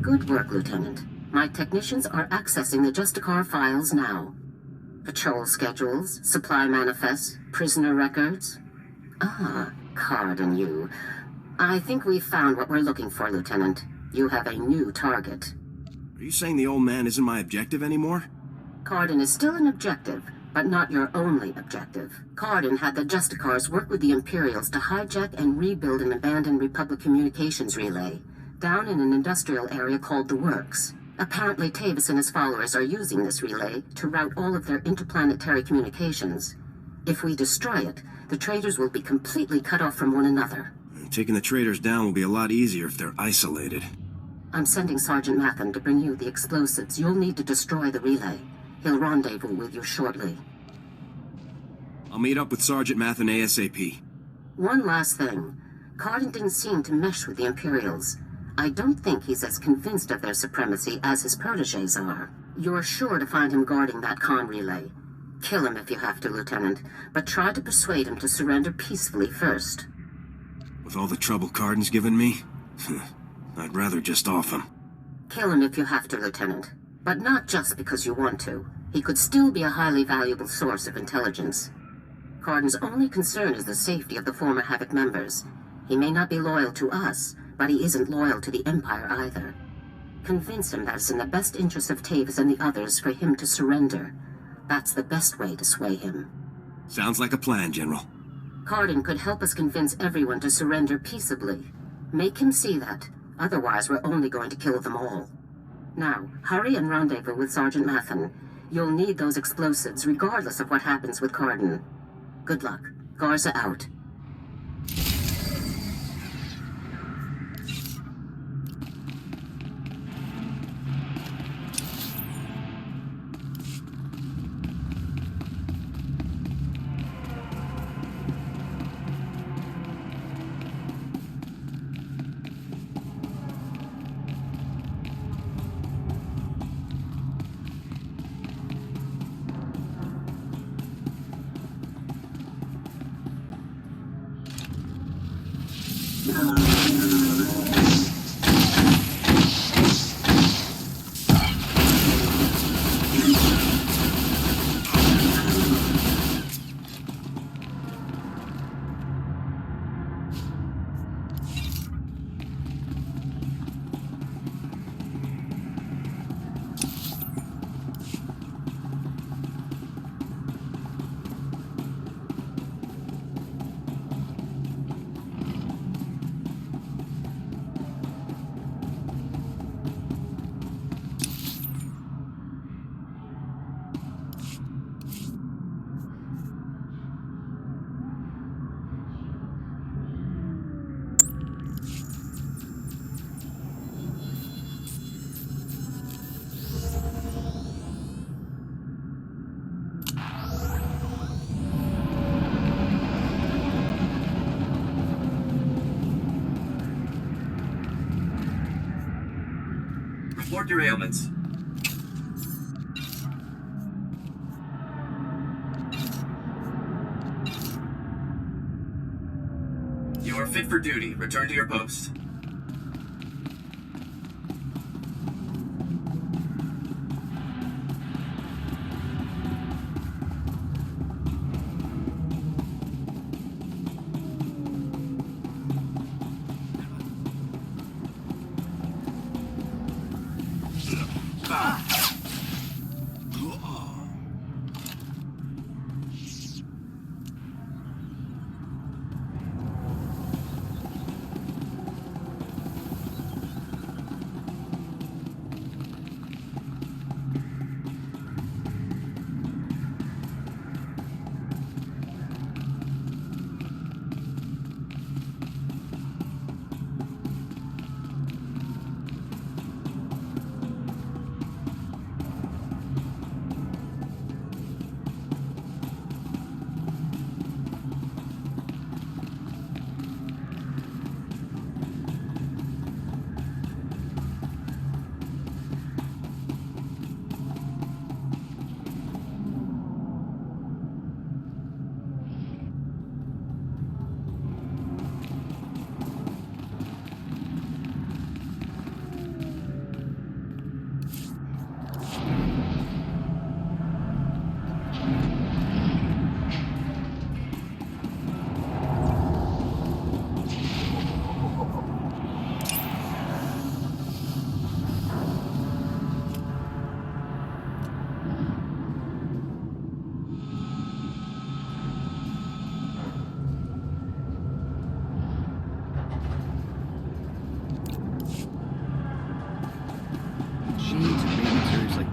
Good work, Lieutenant. My technicians are accessing the Justicar files now. Patrol schedules, supply manifests, prisoner records. Ah, Card and you. I think we've found what we're looking for, Lieutenant. You have a new target. Are you saying the old man isn't my objective anymore? Cardin is still an objective, but not your only objective. Cardin had the Justicars work with the Imperials to hijack and rebuild an abandoned Republic communications relay, down in an industrial area called the Works. Apparently Tavis and his followers are using this relay to route all of their interplanetary communications. If we destroy it, the traitors will be completely cut off from one another. Taking the traitors down will be a lot easier if they're isolated. I'm sending Sergeant Matham to bring you the explosives. You'll need to destroy the relay. He'll rendezvous with you shortly. I'll meet up with Sergeant Matham ASAP. One last thing. Cardin didn't seem to mesh with the Imperials. I don't think he's as convinced of their supremacy as his protégés are. You're sure to find him guarding that comm relay. Kill him if you have to, Lieutenant, but try to persuade him to surrender peacefully first. With all the trouble Cardin's given me, I'd rather just off him. Kill him if you have to, Lieutenant. But not just because you want to. He could still be a highly valuable source of intelligence. Cardin's only concern is the safety of the former Havoc members. He may not be loyal to us, but he isn't loyal to the Empire either. Convince him that it's in the best interest of Tavis and the others for him to surrender. That's the best way to sway him. Sounds like a plan, General. Cardin could help us convince everyone to surrender peaceably. Make him see that. Otherwise, we're only going to kill them all. Now, hurry and rendezvous with Sergeant Matham. You'll need those explosives, regardless of what happens with Cardin. Good luck. Garza out. Report your ailments. You are fit for duty. Return to your post.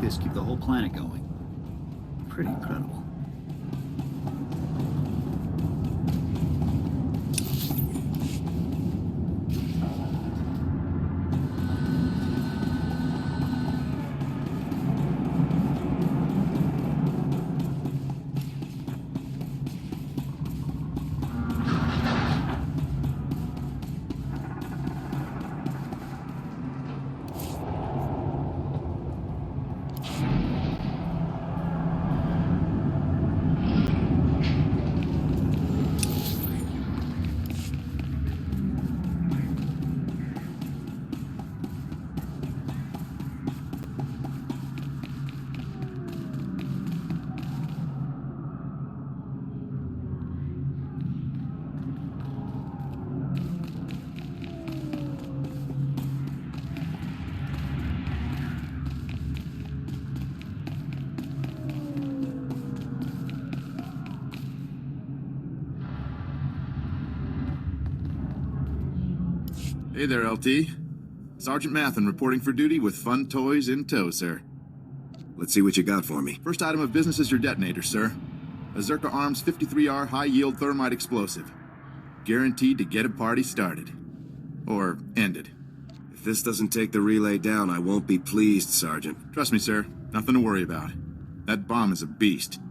scientists keep the whole planet going. Pretty incredible. Hey there, LT. Sergeant Mathen reporting for duty with fun toys in tow, sir. Let's see what you got for me. First item of business is your detonator, sir. A Zerka Arms 53R high-yield thermite explosive. Guaranteed to get a party started. Or ended. If this doesn't take the relay down, I won't be pleased, Sergeant. Trust me, sir. Nothing to worry about. That bomb is a beast.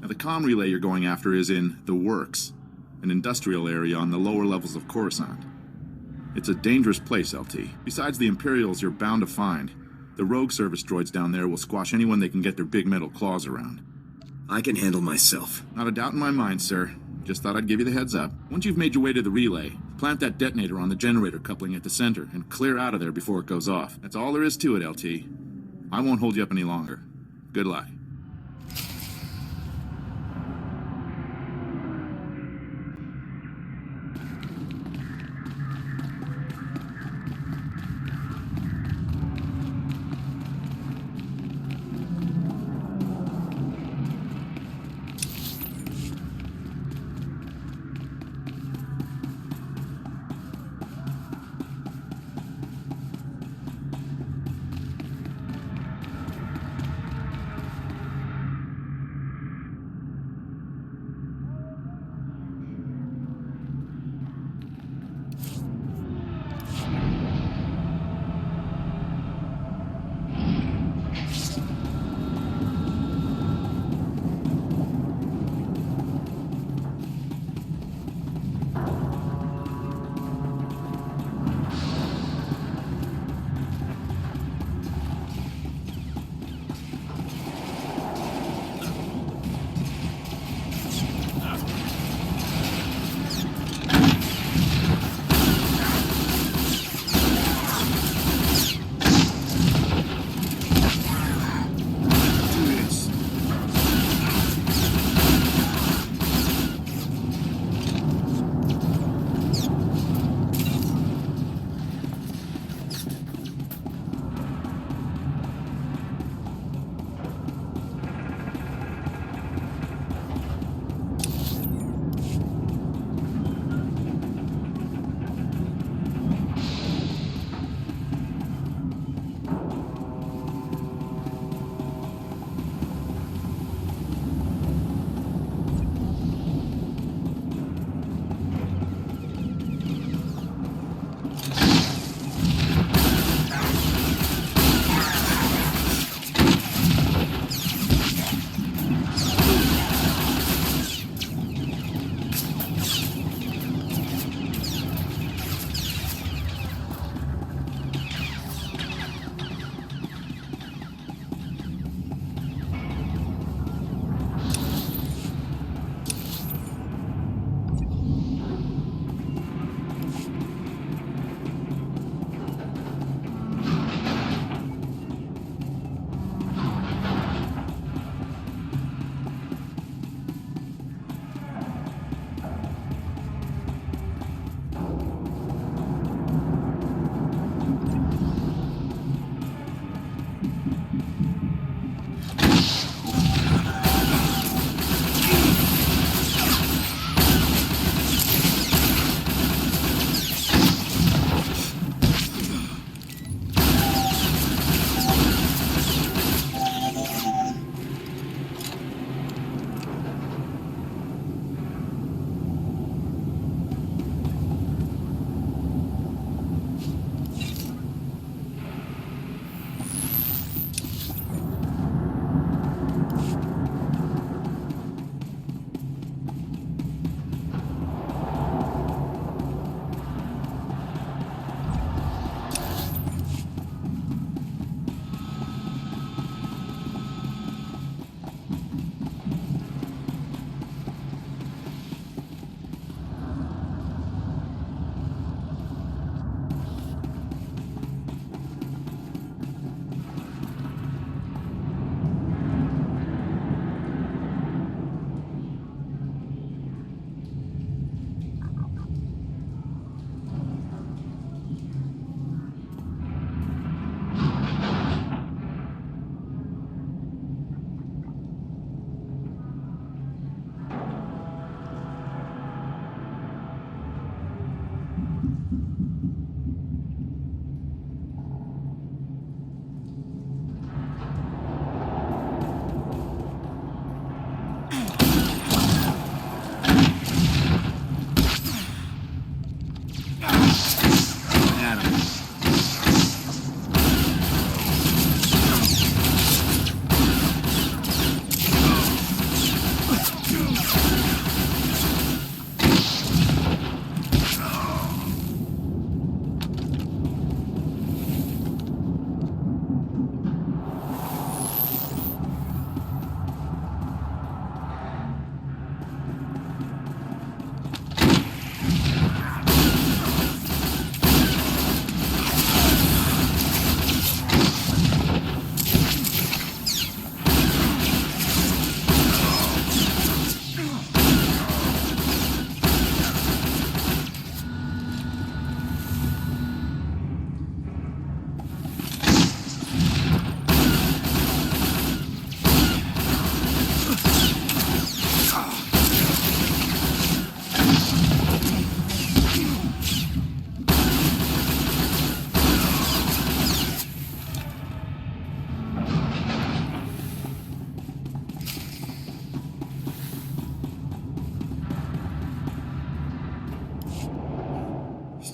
Now, the comm relay you're going after is in the Works, an industrial area on the lower levels of Coruscant. It's a dangerous place, LT. Besides the Imperials you're bound to find, the rogue service droids down there will squash anyone they can get their big metal claws around. I can handle myself. Not a doubt in my mind, sir. Just thought I'd give you the heads up. Once you've made your way to the relay, plant that detonator on the generator coupling at the center and clear out of there before it goes off. That's all there is to it, LT. I won't hold you up any longer. Good luck.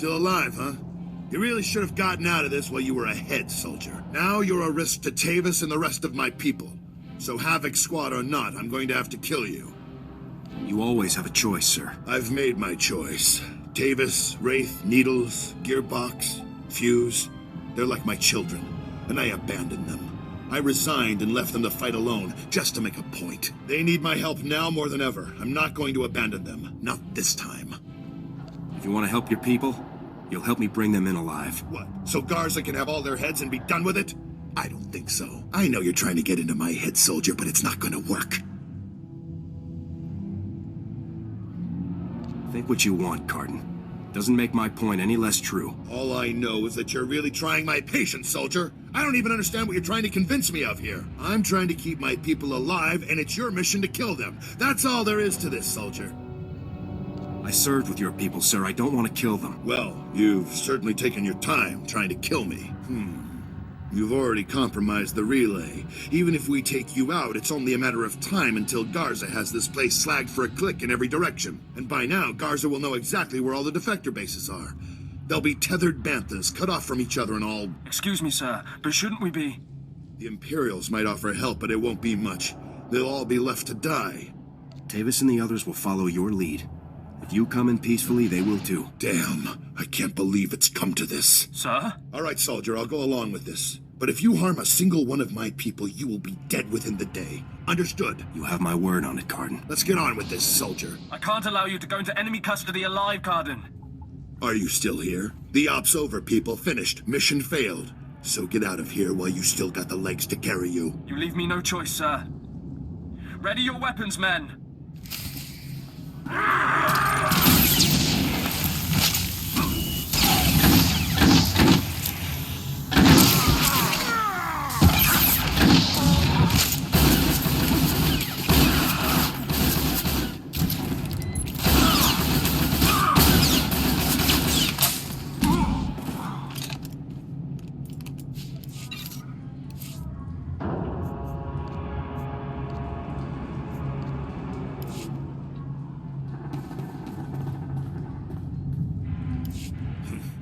Still alive, huh? You really should have gotten out of this while you were ahead, soldier. Now you're a risk to Tavis and the rest of my people. So Havoc Squad or not, I'm going to have to kill you. You always have a choice, sir. I've made my choice. Tavis, Wraith, Needles, Gearbox, Fuse. They're like my children, and I abandoned them. I resigned and left them to fight alone, just to make a point. They need my help now more than ever. I'm not going to abandon them. Not this time. If you want to help your people, you'll help me bring them in alive. What? So Garza can have all their heads and be done with it? I don't think so. I know you're trying to get into my head, soldier, but it's not going to work. Think what you want, Cardin. Doesn't make my point any less true. All I know is that you're really trying my patience, soldier. I don't even understand what you're trying to convince me of here. I'm trying to keep my people alive, and it's your mission to kill them. That's all there is to this, soldier. I served with your people, sir. I don't want to kill them. Well, you've certainly taken your time trying to kill me. You've already compromised the relay. Even if we take you out, it's only a matter of time until Garza has this place slagged for a click in every direction. And by now, Garza will know exactly where all the defector bases are. They'll be tethered banthas, cut off from each other and all... Excuse me, sir, but shouldn't we be... The Imperials might offer help, but it won't be much. They'll all be left to die. Tavis and the others will follow your lead. If you come in peacefully, they will too. Damn, I can't believe it's come to this. Sir? All right, soldier, I'll go along with this. But if you harm a single one of my people, you will be dead within the day. Understood? You have my word on it, Cardin. Let's get on with this, soldier. I can't allow you to go into enemy custody alive, Cardin. Are you still here? The op's over, people. Finished. Mission failed. So get out of here while you still got the legs to carry you. You leave me no choice, sir. Ready your weapons, men!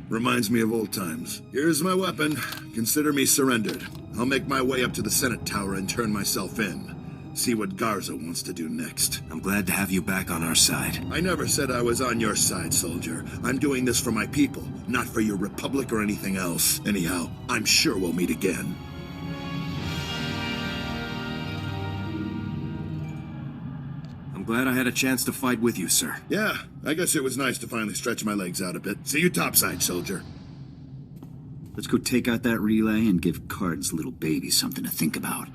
Reminds me of old times. Here's my weapon. Consider me surrendered. I'll make my way up to the Senate Tower and turn myself in. See what Garza wants to do next. I'm glad to have you back on our side. I never said I was on your side, soldier. I'm doing this for my people, not for your republic or anything else. Anyhow, I'm sure we'll meet again. I'm glad I had a chance to fight with you, sir. Yeah, I guess it was nice to finally stretch my legs out a bit. See you topside, soldier. Let's go take out that relay and give Cardin's little baby something to think about.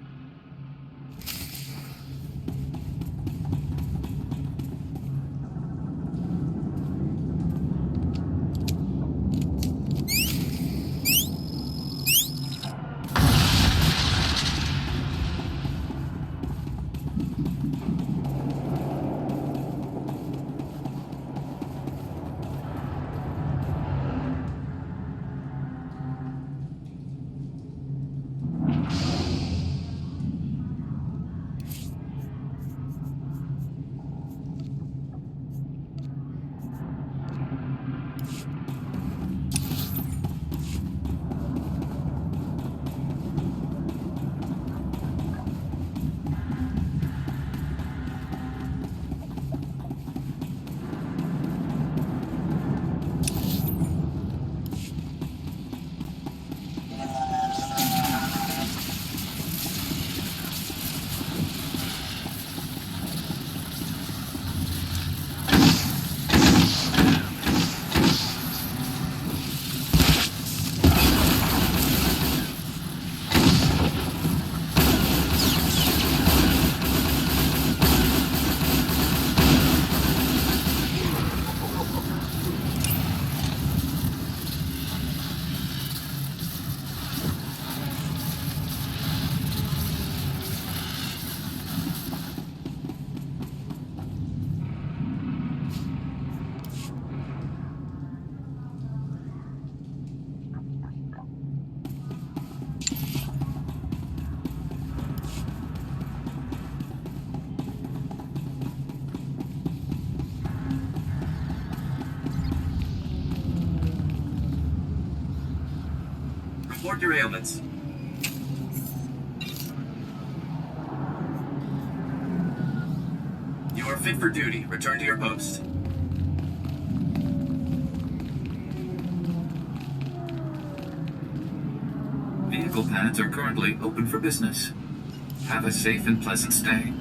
Report your ailments. You are fit for duty. Return to your post. Vehicle pads are currently open for business. Have a safe and pleasant stay.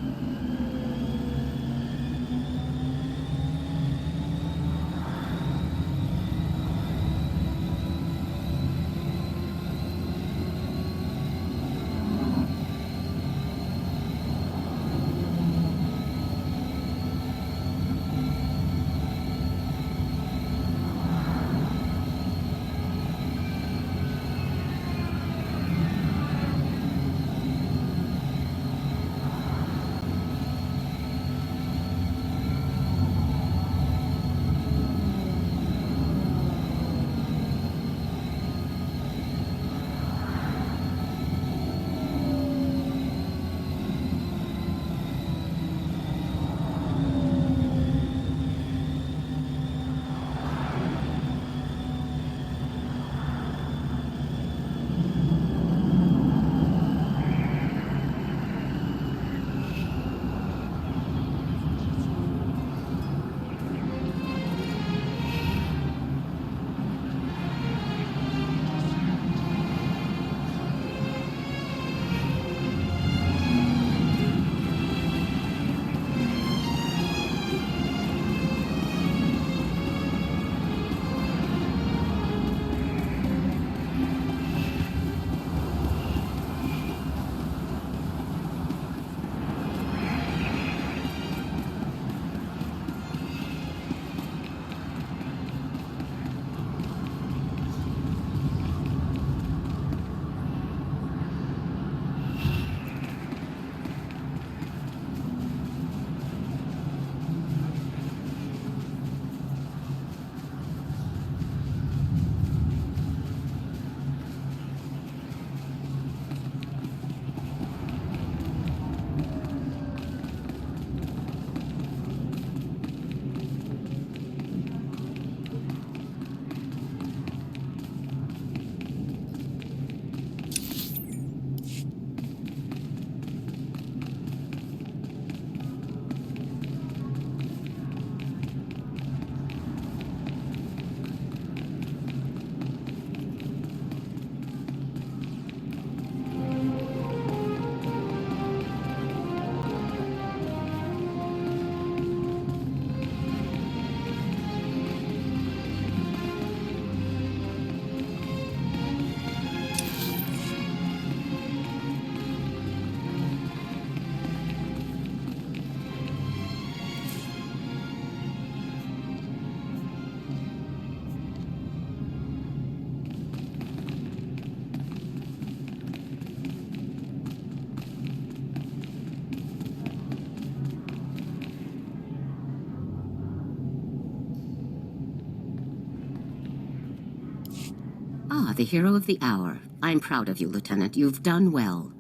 Ah, the hero of the hour. I'm proud of you, Lieutenant. You've done well.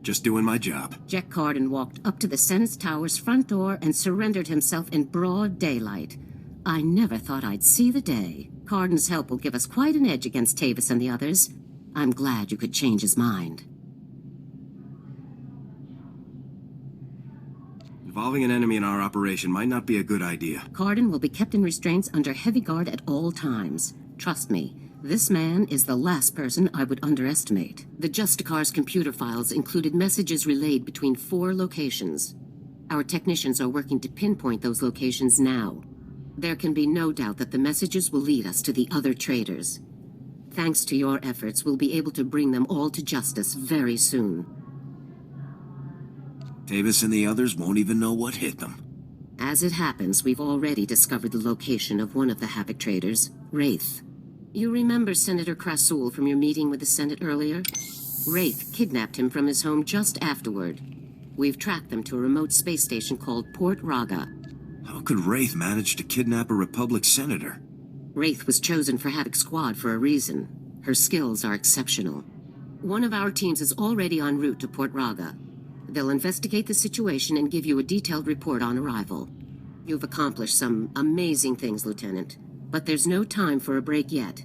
Just doing my job. Jack Carden walked up to the Senate's tower's front door and surrendered himself in broad daylight. I never thought I'd see the day. Carden's help will give us quite an edge against Tavis and the others. I'm glad you could change his mind. Involving an enemy in our operation might not be a good idea. Carden will be kept in restraints under heavy guard at all times. Trust me, this man is the last person I would underestimate. The Justicar's computer files included messages relayed between 4 locations. Our technicians are working to pinpoint those locations now. There can be no doubt that the messages will lead us to the other traitors. Thanks to your efforts, we'll be able to bring them all to justice very soon. Tavis and the others won't even know what hit them. As it happens, we've already discovered the location of one of the Havoc traitors, Wraith. You remember Senator Krasul from your meeting with the Senate earlier? Wraith kidnapped him from his home just afterward. We've tracked them to a remote space station called Port Raga. How could Wraith manage to kidnap a Republic senator? Wraith was chosen for Havoc Squad for a reason. Her skills are exceptional. One of our teams is already en route to Port Raga. They'll investigate the situation and give you a detailed report on arrival. You've accomplished some amazing things, Lieutenant. But there's no time for a break yet.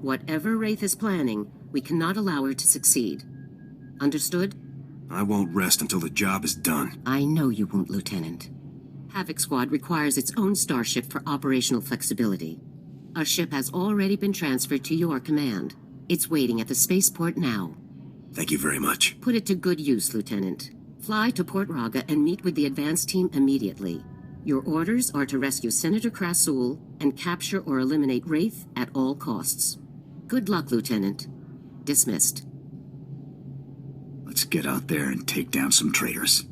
Whatever Wraith is planning, we cannot allow her to succeed. Understood? I won't rest until the job is done. I know you won't, Lieutenant. Havoc Squad requires its own starship for operational flexibility. A ship has already been transferred to your command. It's waiting at the spaceport now. Thank you very much. Put it to good use, Lieutenant. Fly to Port Raga and meet with the advance team immediately. Your orders are to rescue Senator Krasul and capture or eliminate Wraith at all costs. Good luck, Lieutenant. Dismissed. Let's get out there and take down some traitors.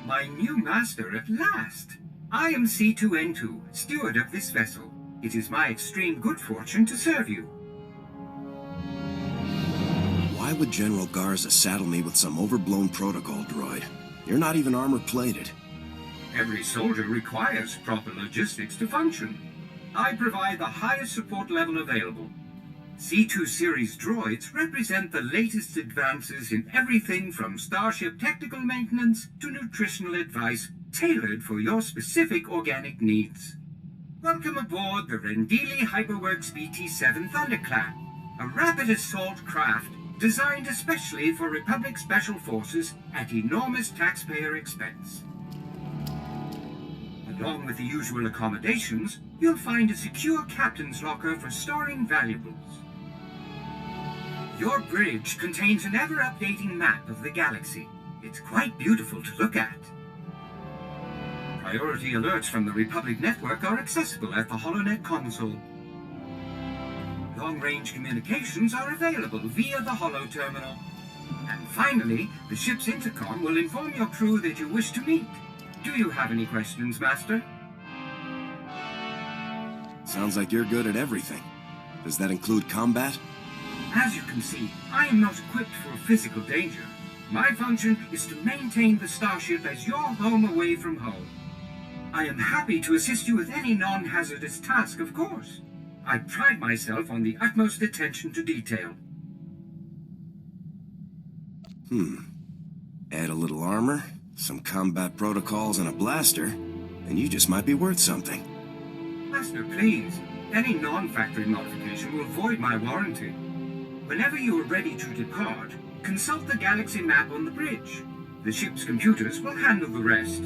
my new master at last. I am C2N2, steward of this vessel. It is my extreme good fortune to serve you. Why would General Garza saddle me with some overblown protocol droid? You're not even armor-plated. Every soldier requires proper logistics to function. I provide the highest support level available. C2 series droids represent the latest advances in everything from Starship technical maintenance to nutritional advice tailored for your specific organic needs. Welcome aboard the Rendili Hyperworks BT-7 Thunderclap, a rapid assault craft designed especially for Republic Special Forces at enormous taxpayer expense. Along with the usual accommodations, you'll find a secure captain's locker for storing valuables. Your bridge contains an ever-updating map of the galaxy. It's quite beautiful to look at. Priority alerts from the Republic network are accessible at the HoloNet console. Long-range communications are available via the Holo Terminal. And finally, the ship's intercom will inform your crew that you wish to meet. Do you have any questions, Master? Sounds like you're good at everything. Does that include combat? As you can see, I am not equipped for physical danger. My function is to maintain the starship as your home away from home. I am happy to assist you with any non-hazardous task, of course. I pride myself on the utmost attention to detail. Add a little armor, some combat protocols, and a blaster, and you just might be worth something. Master, please. Any non-factory modification will void my warranty. Whenever you are ready to depart, consult the galaxy map on the bridge. The ship's computers will handle the rest.